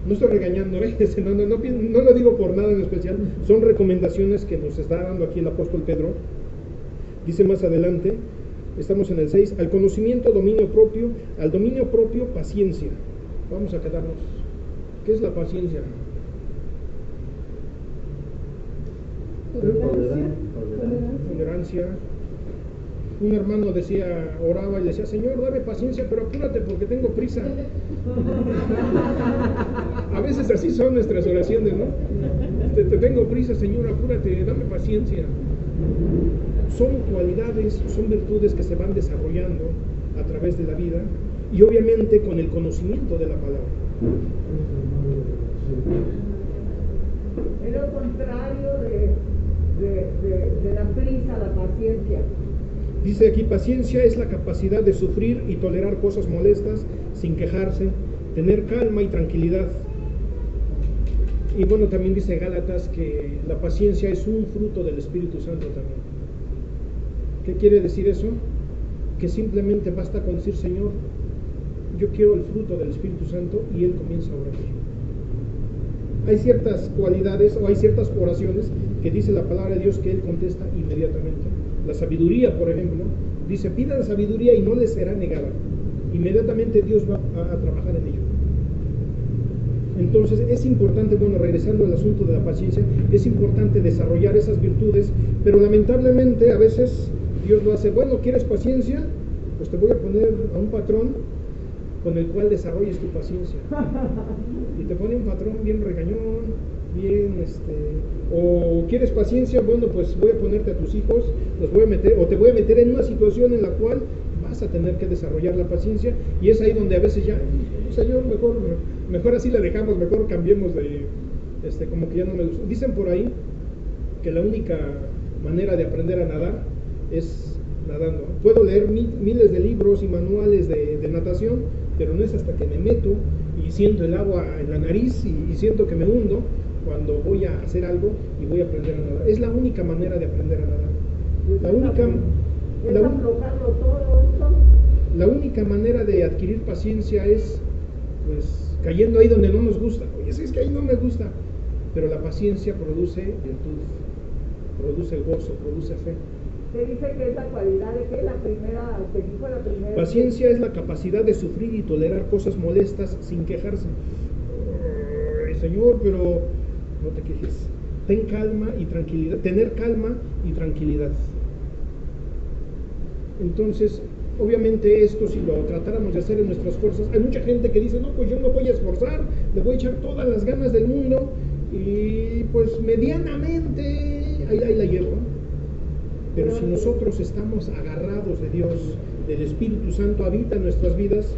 No estoy regañando, no lo digo por nada en especial, son recomendaciones que nos está dando aquí el apóstol Pedro. Dice más adelante, estamos en el 6, al conocimiento dominio propio, al dominio propio paciencia. Vamos a quedarnos. ¿Qué es la paciencia? Tolerancia. Un hermano oraba y decía, Señor, dame paciencia, pero apúrate porque tengo prisa. A veces así son nuestras oraciones, ¿no? Te tengo prisa, Señor, apúrate, dame paciencia. Son cualidades, son virtudes que se van desarrollando a través de la vida y obviamente con el conocimiento de la palabra. Es lo contrario de la prisa, la paciencia. Dice aquí, paciencia es la capacidad de sufrir y tolerar cosas molestas sin quejarse, tener calma y tranquilidad. Y bueno, también dice Gálatas que la paciencia es un fruto del Espíritu Santo también. ¿Qué quiere decir eso? Que simplemente basta con decir, Señor, yo quiero el fruto del Espíritu Santo, y Él comienza a obrar. hay ciertas cualidades o hay ciertas oraciones que dice la palabra de Dios que Él contesta inmediatamente. La sabiduría, por ejemplo, dice, pidan sabiduría y no les será negada. Inmediatamente Dios va a trabajar en ello. Entonces es importante, bueno, regresando al asunto de la paciencia, es importante desarrollar esas virtudes, pero lamentablemente a veces Dios lo hace, bueno, ¿quieres paciencia? Pues te voy a poner a un patrón con el cual desarrolles tu paciencia. Y te pone un patrón bien regañón, bien, o ¿quieres paciencia? Bueno, pues voy a ponerte a tus hijos, los voy a meter, o te voy a meter en una situación en la cual vas a tener que desarrollar la paciencia, y es ahí donde a veces ya, Señor, mejor así la dejamos, mejor cambiemos de, como que ya no me gusta. Dicen por ahí que la única manera de aprender a nadar es nadando. Puedo leer miles de libros y manuales de natación, pero no es hasta que me meto y siento el agua en la nariz y siento que me hundo cuando voy a hacer algo y voy a aprender a nadar. Es la única manera de aprender a nadar. La única manera de adquirir paciencia es, pues, cayendo ahí donde no nos gusta. Oye, es que ahí no me gusta, pero la paciencia produce virtud, produce gozo, produce fe. Se dice que es la cualidad de que la primera, te dijo la primera. Paciencia es la capacidad de sufrir y tolerar cosas molestas sin quejarse. Ay, Señor, pero no te quejes. Ten calma y tranquilidad, tener calma y tranquilidad. Entonces, obviamente esto, si lo tratáramos de hacer en nuestras fuerzas, hay mucha gente que dice, no, pues yo me voy a esforzar, le voy a echar todas las ganas del mundo y pues medianamente ahí la llevo, ¿no? Pero si nosotros estamos agarrados de Dios, del Espíritu Santo habita en nuestras vidas,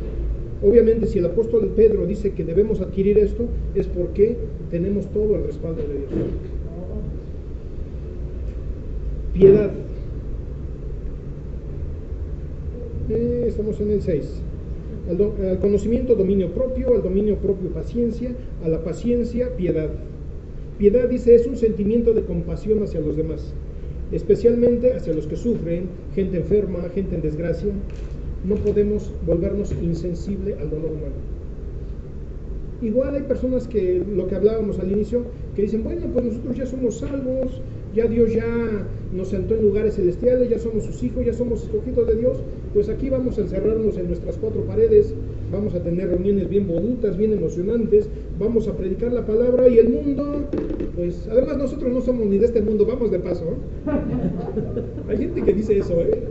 obviamente si el apóstol Pedro dice que debemos adquirir esto, es porque tenemos todo el respaldo de Dios. Piedad. Estamos en el 6. Al conocimiento, dominio propio, al dominio propio, paciencia, a la paciencia, piedad. Piedad, dice, es un sentimiento de compasión hacia los demás, especialmente hacia los que sufren, gente enferma, gente en desgracia. No podemos volvernos insensibles al dolor humano. Igual hay personas que, lo que hablábamos al inicio, que dicen, bueno, pues nosotros ya somos salvos, ya Dios ya nos sentó en lugares celestiales, ya somos sus hijos, ya somos escogidos de Dios, pues aquí vamos a encerrarnos en nuestras cuatro paredes, vamos a tener reuniones bien bonitas, bien emocionantes, vamos a predicar la palabra y el mundo, pues además nosotros no somos ni de este mundo, vamos de paso, ¿eh? Hay gente que dice eso, ¿eh?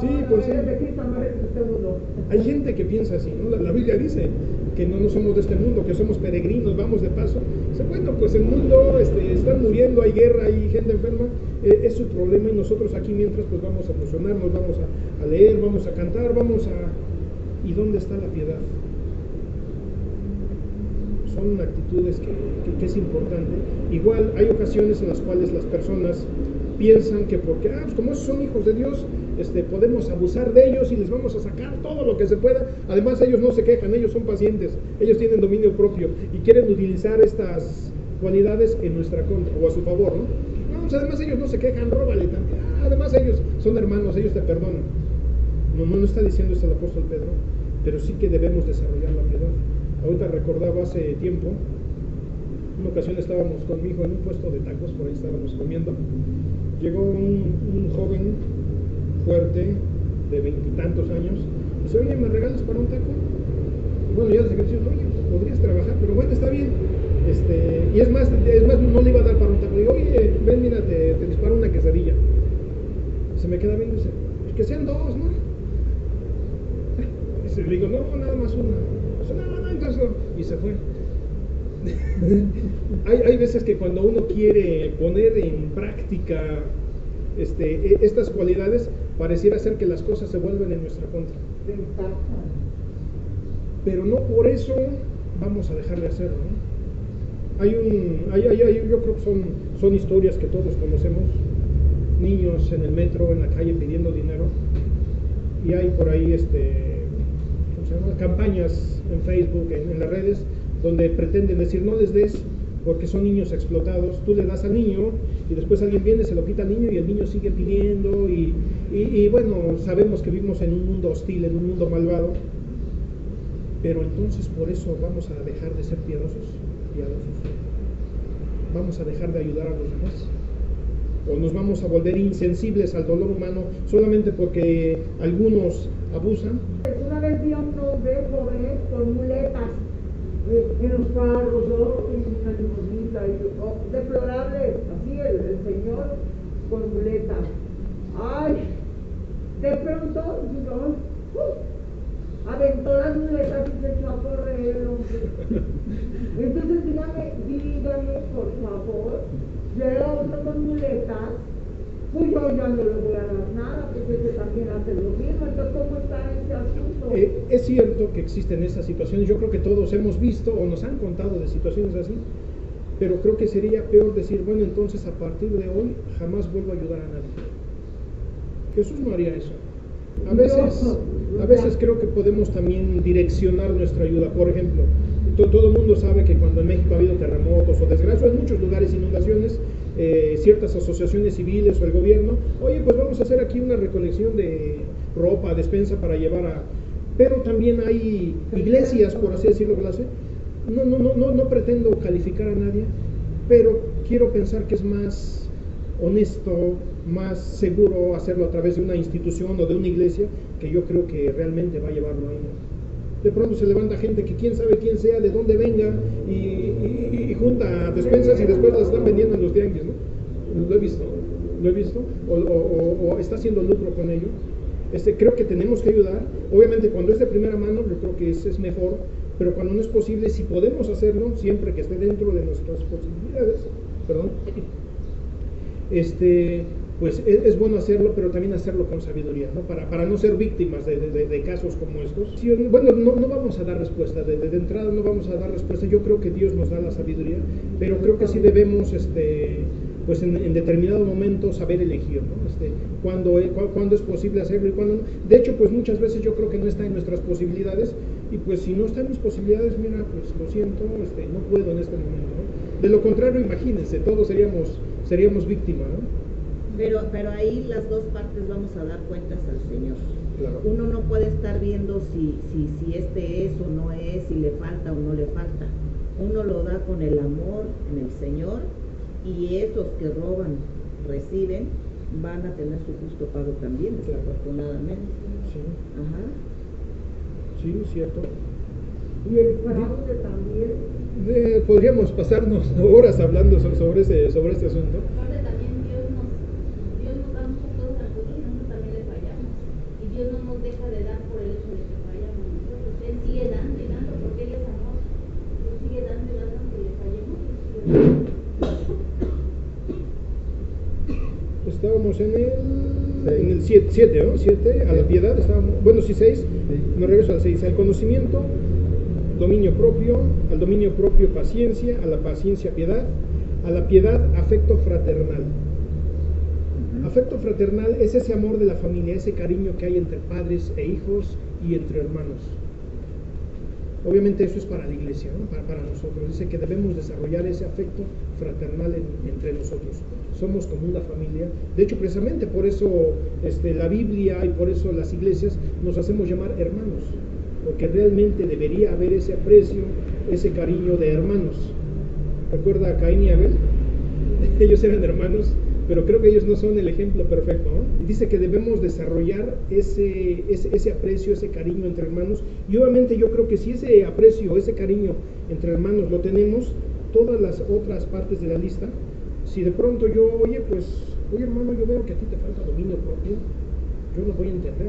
Sí, pues sí. Hay gente que piensa así, ¿no? La Biblia dice que no somos de este mundo, que somos peregrinos, vamos de paso. Bueno, pues el mundo están muriendo, hay guerra, hay gente enferma, es su problema, y nosotros aquí mientras pues vamos a emocionarnos, vamos a leer, vamos a cantar, ¿y dónde está la piedad? Son actitudes que es importante. Igual hay ocasiones en las cuales las personas piensan que porque, pues como esos son hijos de Dios, podemos abusar de ellos y les vamos a sacar todo lo que se pueda. Además ellos no se quejan, ellos son pacientes, ellos tienen dominio propio y quieren utilizar estas cualidades en nuestra contra o a su favor, ¿no? Pues además ellos no se quejan, róbale también. Además ellos son hermanos, ellos te perdonan. No está diciendo eso el apóstol Pedro, pero sí que debemos desarrollar la piedad. Ahorita recordaba hace tiempo, una ocasión estábamos con mi hijo en un puesto de tacos, por ahí estábamos comiendo. Llegó un joven fuerte, de 20 y tantos años, y dice, oye, ¿me regalas para un taco? Y bueno, ya desde que dice, oye, podrías trabajar, pero bueno, está bien. Y es más, no le iba a dar para un taco. Le digo, oye, ven, mira, te disparo una quesadilla. Y se me queda viendo y dice, pues que sean dos, ¿no? Y le digo, no, nada más una. Dice, no, entonces no. Y se fue. Hay veces que cuando uno quiere poner en práctica estas cualidades, pareciera ser que las cosas se vuelven en nuestra contra. Pero no por eso vamos a dejar de hacerlo, ¿no? Yo creo que son historias que todos conocemos, niños en el metro, en la calle pidiendo dinero, y hay por ahí ¿cómo se llama? Campañas en Facebook, en las redes, donde pretenden decir no les des porque son niños explotados. Tú le das al niño y después alguien viene, se lo quita al niño y el niño sigue pidiendo y bueno, sabemos que vivimos en un mundo hostil, en un mundo malvado. pero entonces por eso vamos a dejar de ser piadosos. Vamos a dejar de ayudar a los demás, o nos vamos a volver insensibles al dolor humano solamente porque algunos abusan. Una vez vi a un hombre joven con muletas en los carros, ¿no? En una limusina, deplorable, así el señor con muletas. Ay, de pronto, aventó las muletas y se echó a correr el hombre. Entonces dígame, por favor, llega otro con muletas, pues yo ya no le voy a dar nada, porque ese también hace lo mismo. Entonces, ¿cómo está este asunto? Es cierto que existen esas situaciones, yo creo que todos hemos visto o nos han contado de situaciones así, pero creo que sería peor decir, bueno, entonces a partir de hoy jamás vuelvo a ayudar a nadie. Jesús no haría eso. A veces creo que podemos también direccionar nuestra ayuda. Por ejemplo, todo el mundo sabe que cuando en México ha habido terremotos o desgracias, en muchos lugares inundaciones, ciertas asociaciones civiles o el gobierno, oye, pues vamos a hacer aquí una recolección de ropa, despensa para llevar a... Pero también hay iglesias, por así decirlo, que lo hacen. No pretendo calificar a nadie, pero quiero pensar que es más honesto, más seguro hacerlo a través de una institución o de una iglesia, que yo creo que realmente va a llevarlo ahí. De pronto se levanta gente que quién sabe quién sea, de dónde venga, y junta despensas y después las están vendiendo en los tianguis, ¿no? Lo he visto, o está haciendo lucro con ello. Creo que tenemos que ayudar. Obviamente cuando es de primera mano, yo creo que es mejor, pero cuando no es posible, si podemos hacerlo, siempre que esté dentro de nuestras posibilidades, pues es bueno hacerlo, pero también hacerlo con sabiduría, ¿no? Para no ser víctimas de casos como estos. Sí, bueno, no vamos a dar respuesta, de entrada no vamos a dar respuesta. Yo creo que Dios nos da la sabiduría, pero creo que sí debemos, pues en determinado momento saber elegir, ¿no? Cuándo es posible hacerlo y cuándo no. De hecho, pues muchas veces yo creo que no está en nuestras posibilidades, y pues si no está en mis posibilidades, mira, pues lo siento, no puedo en este momento, ¿no? De lo contrario, imagínense, todos seríamos víctimas, ¿no? Pero ahí las dos partes vamos a dar cuentas al Señor. Claro. Uno no puede estar viendo si este es o no es, si le falta o no le falta. Uno lo da con el amor en el Señor, y esos que roban, reciben, van a tener su justo pago también, desafortunadamente. Sí. Ajá. Sí, cierto. Y el fraude también. Podríamos pasarnos horas hablando sobre este asunto. Aparte también Dios nos da muchas cosas a nosotros y nosotros también le fallamos. Y Dios no nos deja de dar por el hecho de que fallamos nosotros. Él sigue dando y dando porque Él es amor. Él sigue dando y dando aunque le fallemos. Estábamos en el 7, ¿no? 7, a la piedad estábamos, bueno, sí, 6, me regreso al 6, al conocimiento, dominio propio, al dominio propio paciencia, a la paciencia piedad, a la piedad afecto fraternal. Afecto fraternal es ese amor de la familia, ese cariño que hay entre padres e hijos y entre hermanos. Obviamente eso es para la iglesia, ¿no? Para nosotros. Dice que debemos desarrollar ese afecto fraternal entre nosotros. Somos como una familia. De hecho, precisamente por eso la Biblia y por eso las iglesias nos hacemos llamar hermanos, porque realmente debería haber ese aprecio, ese cariño de hermanos. ¿Recuerda a Caín y Abel? Ellos eran hermanos, pero creo que ellos no son el ejemplo perfecto, ¿no? Dice que debemos desarrollar ese aprecio, ese cariño entre hermanos, y obviamente yo creo que si ese aprecio, ese cariño entre hermanos lo tenemos, todas las otras partes de la lista, si de pronto yo, oye hermano, yo veo que a ti te falta dominio propio, yo lo voy a entender.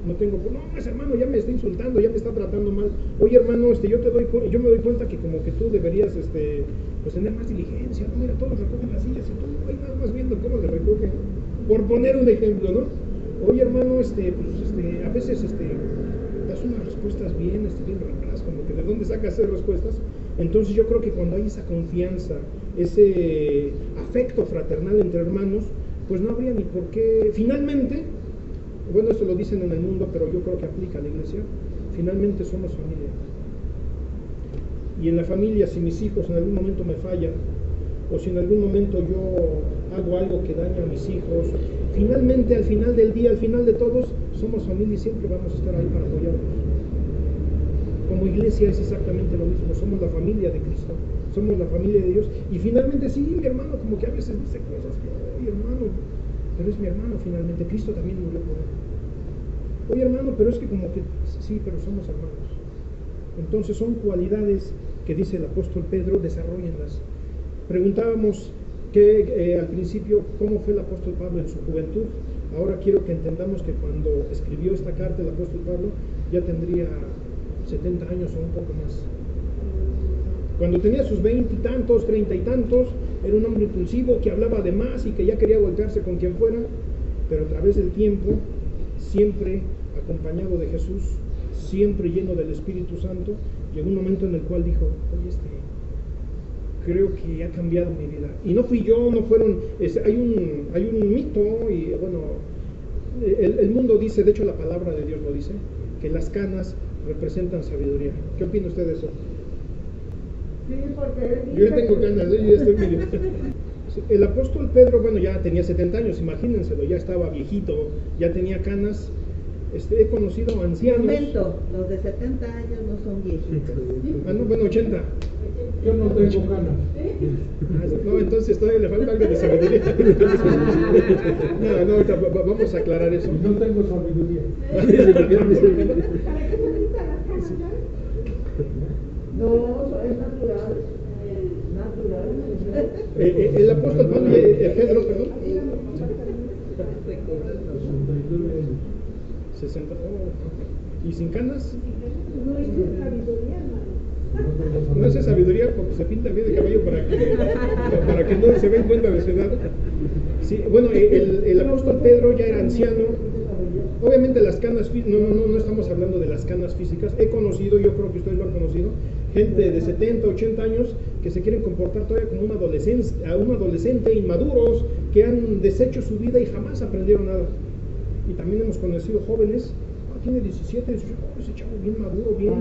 No tengo, no, ese hermano ya me está insultando, ya me está tratando mal. Oye hermano, yo me doy cuenta que como que tú deberías pues tener más diligencia, ¿no? Mira, todos recogen las sillas y tú ahí nada más viendo cómo le recogen, por poner un ejemplo, ¿no? Oye hermano, a veces das unas respuestas bien raras, como que de dónde sacas esas respuestas. Entonces yo creo que cuando hay esa confianza, ese afecto fraternal entre hermanos, pues no habría ni por qué, finalmente, bueno, eso lo dicen en el mundo, pero yo creo que aplica a la iglesia, finalmente somos familia. Y en la familia, si mis hijos en algún momento me fallan, o si en algún momento yo hago algo que daña a mis hijos, finalmente, al final del día, al final de todos, somos familia y siempre vamos a estar ahí para apoyarnos. Como como iglesia es exactamente lo mismo, somos la familia de Cristo, somos la familia de Dios, y finalmente sí, mi hermano como que a veces dice cosas que, oye hermano, pero es mi hermano finalmente, Cristo también murió por él. Oye hermano, pero es que como que, sí, pero somos hermanos. Entonces son cualidades que dice el apóstol Pedro, desarróllenlas. Preguntábamos que al principio cómo fue el apóstol Pablo en su juventud. Ahora quiero que entendamos que cuando escribió esta carta el apóstol Pablo ya tendría 70 años o un poco más. Cuando tenía sus 20 y tantos, 30 y tantos, era un hombre impulsivo que hablaba de más y que ya quería voltearse con quien fuera, pero a través del tiempo, siempre acompañado de Jesús, siempre lleno del Espíritu Santo, llegó un momento en el cual dijo, oye, creo que ha cambiado mi vida. Y no fui yo, no fueron, hay un mito, y bueno, el mundo dice, de hecho la palabra de Dios lo dice, que las canas representan sabiduría. ¿Qué opina usted de eso? Sí, porque Yo ya tengo canas, yo ya estoy medio... El apóstol Pedro, bueno, ya tenía 70 años, imagínenselo, ya estaba viejito, ya tenía canas. He conocido ancianos. Momento, los de 70 años no son viejitos. Ah, no, bueno, 80. Yo no tengo ganas. No, entonces todavía le falta algo de sabiduría. No, ahorita vamos a aclarar eso. No tengo sabiduría. ¿Para qué se quitan las canas ya? no, es natural. Natural. El apóstol Pablo, Pedro, perdón. 60. Oh, ¿y sin canas? No es sabiduría, hermano. No es sabiduría porque se pinta bien de cabello para que no se den cuenta de su edad. Sí, bueno, el apóstol Pedro ya era anciano. Obviamente las canas, no estamos hablando de las canas físicas. He conocido, yo creo que ustedes lo han conocido, gente de 70, 80 años que se quieren comportar todavía como un adolescente, inmaduros, que han deshecho su vida y jamás aprendieron nada. Y también hemos conocido jóvenes, tiene 17, 18, ese chavo bien maduro, bien...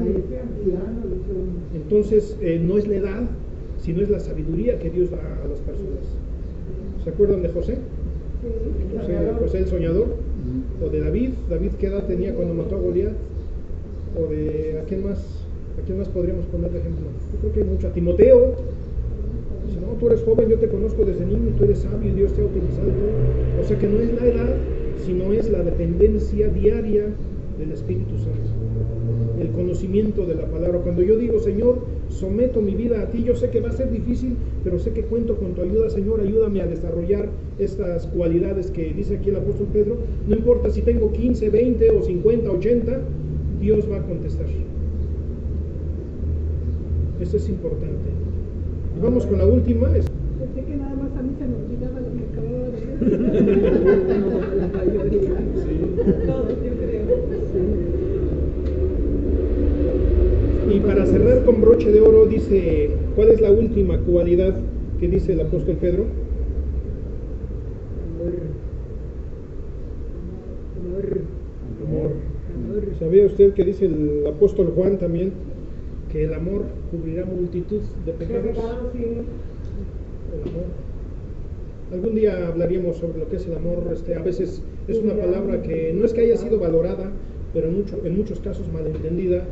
Entonces, no es la edad, sino es la sabiduría que Dios da a las personas. ¿Se acuerdan de José? José el soñador, o de David, ¿qué edad tenía cuando mató a Goliat? O de, ¿a quién más podríamos poner de ejemplo? Yo creo que hay mucho, a Timoteo. Dice, no, tú eres joven, yo te conozco desde niño, tú eres sabio y Dios te ha utilizado. O sea que no es la edad, sino es la dependencia diaria del Espíritu Santo, el conocimiento de la palabra. Cuando yo digo, Señor, someto mi vida a ti, yo sé que va a ser difícil, pero sé que cuento con tu ayuda. Señor, ayúdame a desarrollar estas cualidades que dice aquí el apóstol Pedro. No importa si tengo 15, 20 o 50, 80, Dios va a contestar. Eso es importante. Y vamos con la última. Pensé que nada más a mí se me olvidaba lo que acababa de decir. Todos, yo creo. Y para cerrar con broche de oro, dice, ¿cuál es la última cualidad que dice el apóstol Pedro? Amor. ¿Sabía usted que dice el apóstol Juan también que el amor cubrirá multitud de pecados? El amor. Algún día hablaríamos sobre lo que es el amor. A veces es una palabra que no es que haya sido valorada, pero en muchos casos malentendida,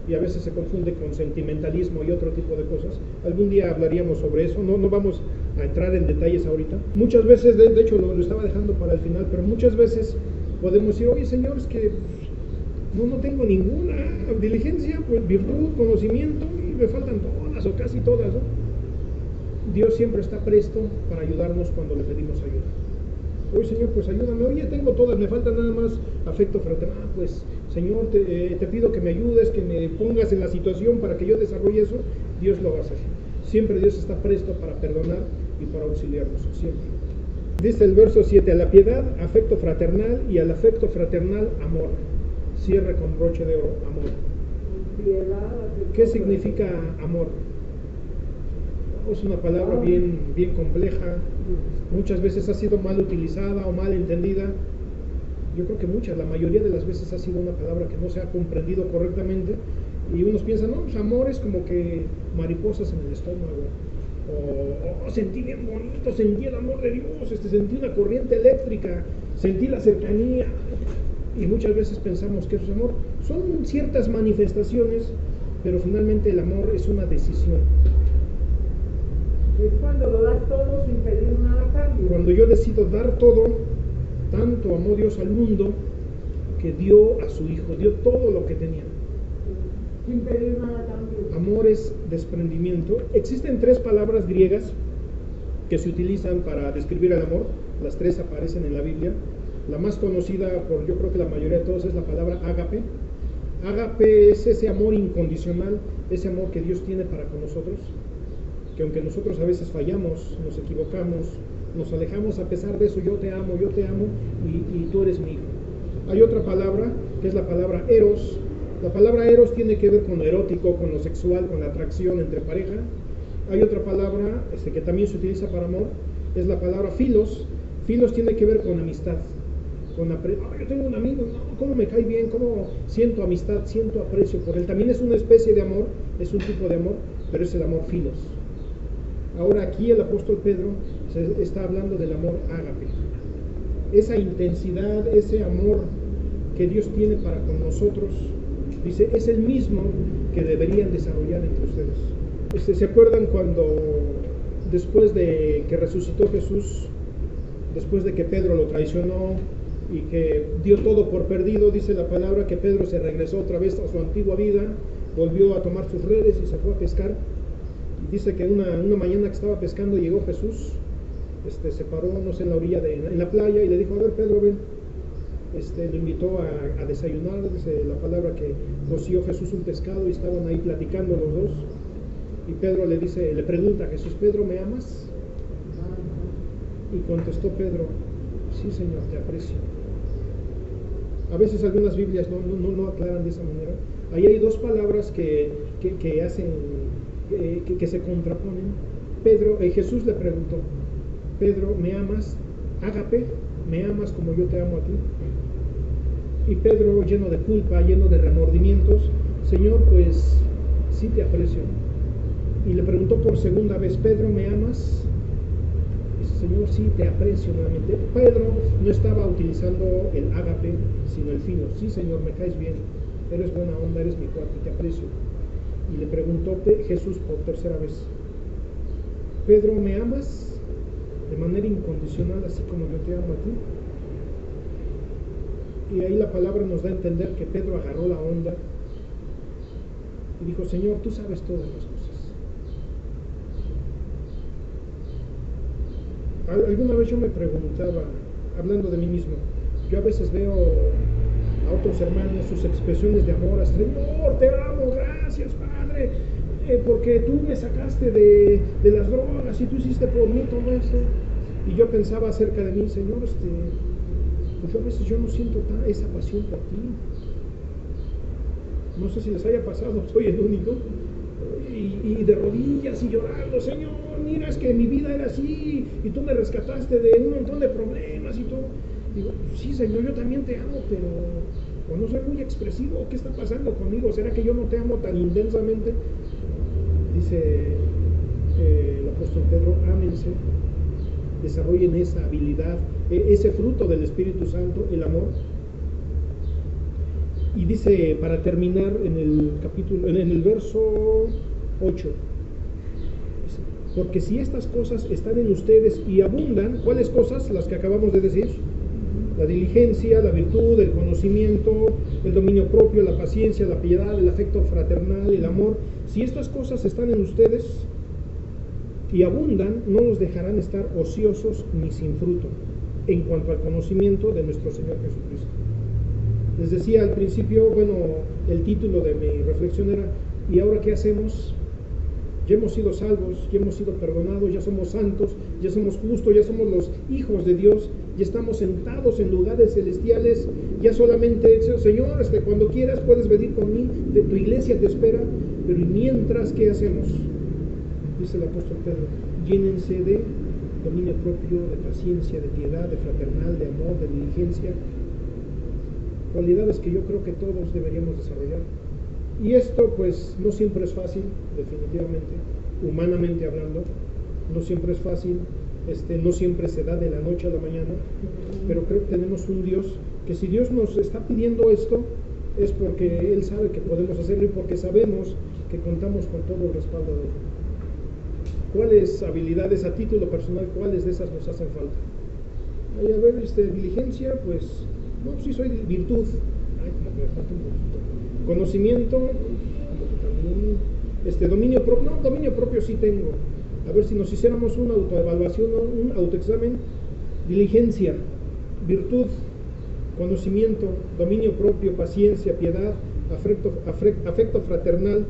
y a veces se confunde con sentimentalismo y otro tipo de cosas. Algún día hablaríamos sobre eso, no vamos a entrar en detalles ahorita. Muchas veces, de hecho lo estaba dejando para el final, pero muchas veces podemos decir, oye Señor, es que no tengo ninguna diligencia, pues virtud, conocimiento, y me faltan todas o casi todas, ¿no? Dios siempre está presto para ayudarnos cuando le pedimos ayuda. Oye Señor, pues ayúdame, oye tengo todas, me falta nada más afecto fraternal. Pues Señor, te pido que me ayudes, que me pongas en la situación para que yo desarrolle eso. Dios lo va a hacer. Siempre Dios está presto para perdonar y para auxiliarnos, siempre. Dice el verso 7, a la piedad, afecto fraternal, y al afecto fraternal, amor. Cierra con broche de oro, amor. ¿Qué significa amor? Es una palabra bien compleja, muchas veces ha sido mal utilizada o mal entendida. Yo creo que la mayoría de las veces ha sido una palabra que no se ha comprendido correctamente, y unos piensan, no, pues amor es como que mariposas en el estómago, o sentí bien bonito, sentí el amor de Dios, sentí una corriente eléctrica, sentí la cercanía, y muchas veces pensamos que eso es amor. Son ciertas manifestaciones pero finalmente el amor es una decisión. Es cuando lo das todo sin pedir nada a cambio. Cuando yo decido dar todo, tanto amó Dios al mundo que dio a su Hijo, dio todo lo que tenía. Sin pedir nada a cambio. Amor es desprendimiento. Existen 3 palabras griegas que se utilizan para describir el amor. Las 3 aparecen en la Biblia. La más conocida por yo creo que la mayoría de todos es la palabra ágape. Ágape es ese amor incondicional, ese amor que Dios tiene para con nosotros, que aunque nosotros a veces fallamos, nos equivocamos, nos alejamos, a pesar de eso yo te amo y tú eres mi hijo. Hay otra palabra que es la palabra eros. La palabra eros tiene que ver con lo erótico, con lo sexual, con la atracción entre pareja. Hay otra palabra que también se utiliza para amor, es la palabra filos. Filos tiene que ver con amistad, con yo tengo un amigo, no, cómo me cae bien, cómo siento amistad, siento aprecio por él. También es una especie de amor, es un tipo de amor, pero es el amor filos. Ahora aquí el apóstol Pedro está hablando del amor ágape, esa intensidad, ese amor que Dios tiene para con nosotros. Dice, es el mismo que deberían desarrollar entre ustedes. ¿Se acuerdan cuando después de que resucitó Jesús, después de que Pedro lo traicionó y que dio todo por perdido, dice la palabra que Pedro se regresó otra vez a su antigua vida, volvió a tomar sus redes y se fue a pescar? Dice que una mañana que estaba pescando llegó Jesús, se paró, no sé, en la orilla, en la playa, y le dijo, a ver Pedro, ven. Lo invitó a desayunar. Dice la palabra que coció Jesús un pescado y estaban ahí platicando los dos. Y Pedro le pregunta a Jesús, Pedro, ¿me amas? Y contestó Pedro, sí Señor, te aprecio. A veces algunas Biblias no aclaran de esa manera. Ahí hay 2 palabras que hacen, que se contraponen. Jesús le preguntó, Pedro, ¿me amas? Ágape, ¿me amas como yo te amo a ti? Y Pedro, lleno de culpa, lleno de remordimientos, Señor, pues sí te aprecio. Y le preguntó por segunda vez, Pedro, ¿me amas? Dice, Señor, sí te aprecio nuevamente. Pedro no estaba utilizando el ágape, sino el fino. Sí, Señor, me caes bien, eres buena onda, eres mi cuate, te aprecio. Y le preguntó Jesús por tercera vez, Pedro, ¿me amas de manera incondicional, así como yo te amo a ti? Y ahí la palabra nos da a entender que Pedro agarró la onda y dijo, Señor, tú sabes todas las cosas. Alguna vez yo me preguntaba, hablando de mí mismo, yo a veces veo a otros hermanos sus expresiones de amor, así, Señor, te amo, gracias Padre, porque tú me sacaste de las drogas y tú hiciste por mí todo eso. Y yo pensaba acerca de mí, Señor, pues yo a veces yo no siento esa pasión por ti. No sé si les haya pasado, soy el único. Y de rodillas y llorando, Señor, mira, es que mi vida era así y tú me rescataste de un montón de problemas y todo. Digo, sí, Señor, yo también te amo, pero o no soy muy expresivo. ¿Qué está pasando conmigo? ¿Será que yo no te amo tan intensamente? Dice el apóstol Pedro, ámense, desarrollen esa habilidad, ese fruto del Espíritu Santo, el amor. Y dice, para terminar, en el verso 8, porque si estas cosas están en ustedes y abundan, ¿cuáles cosas? Las que acabamos de decir: la diligencia, la virtud, el conocimiento, el dominio propio, la paciencia, la piedad, el afecto fraternal, el amor. Si estas cosas están en ustedes y abundan, no los dejarán estar ociosos ni sin fruto en cuanto al conocimiento de nuestro Señor Jesucristo. Les decía al principio, el título de mi reflexión era, ¿y ahora qué hacemos? Ya hemos sido salvos, ya hemos sido perdonados, ya somos santos, ya somos justos, ya somos los hijos de Dios, ya estamos sentados en lugares celestiales, ya solamente, Señor, cuando quieras puedes venir con mí, de tu iglesia te espera, pero ¿y mientras qué hacemos? Dice el apóstol Pedro, llénense de dominio propio, de paciencia, de piedad, de fraternal, de amor, de diligencia, cualidades que yo creo que todos deberíamos desarrollar. Y esto pues no siempre es fácil, definitivamente, humanamente hablando, no siempre es fácil, no siempre se da de la noche a la mañana, pero creo que tenemos un Dios que si Dios nos está pidiendo esto es porque Él sabe que podemos hacerlo y porque sabemos que contamos con todo el respaldo de Él. ¿Cuáles habilidades a título personal, cuáles de esas nos hacen falta? Ay, a ver, diligencia, pues, no, sí soy virtud. Ay, como que me falta un poquito. Conocimiento, como que también. Dominio propio, no, dominio propio sí tengo. A ver, si nos hiciéramos una autoevaluación, un autoexamen, diligencia, virtud, conocimiento, dominio propio, paciencia, piedad, afecto fraternal,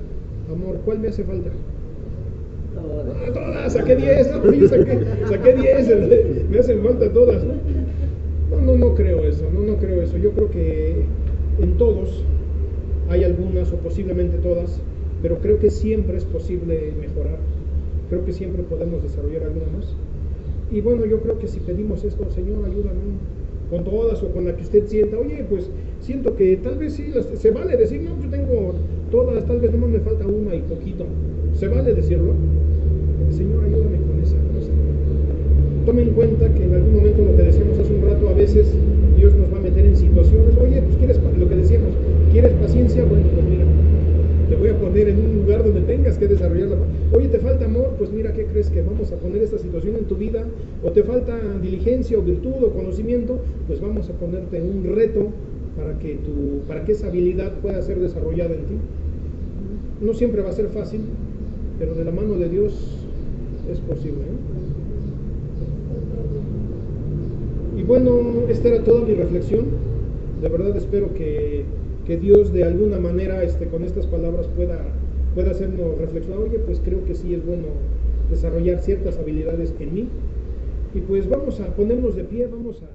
amor, ¿cuál me hace falta? Todas, saqué 10, no, yo saqué 10, me hacen falta todas, ¿no? No creo eso, no creo eso. Yo creo que en todos hay algunas o posiblemente todas, pero creo que siempre es posible mejorar, creo que siempre podemos desarrollar alguna más. Y bueno, yo creo que si pedimos esto, Señor, ayúdame, con todas o con la que usted sienta, oye, pues siento que tal vez sí, se vale decir, no, yo tengo todas, tal vez nomás me falta una y poquito, se vale decirlo. Señor, ayúdame con esa cosa. Tome en cuenta que en algún momento, lo que decíamos hace un rato, a veces Dios nos va a meter en situaciones, oye, pues quieres, lo que decíamos, ¿quieres paciencia? Bueno, pues mira, te voy a poner en un lugar donde tengas que desarrollarla. Oye, ¿te falta amor? Pues mira, ¿qué crees? Que vamos a poner esta situación en tu vida. O te falta diligencia o virtud o conocimiento, pues vamos a ponerte un reto para que esa habilidad pueda ser desarrollada en ti. No siempre va a ser fácil, pero de la mano de Dios es posible, ¿no? Y bueno, esta era toda mi reflexión. De verdad espero que Dios de alguna manera con estas palabras pueda hacernos reflexionar. Oye, pues creo que sí es bueno desarrollar ciertas habilidades en mí. Y pues vamos a ponernos de pie, vamos a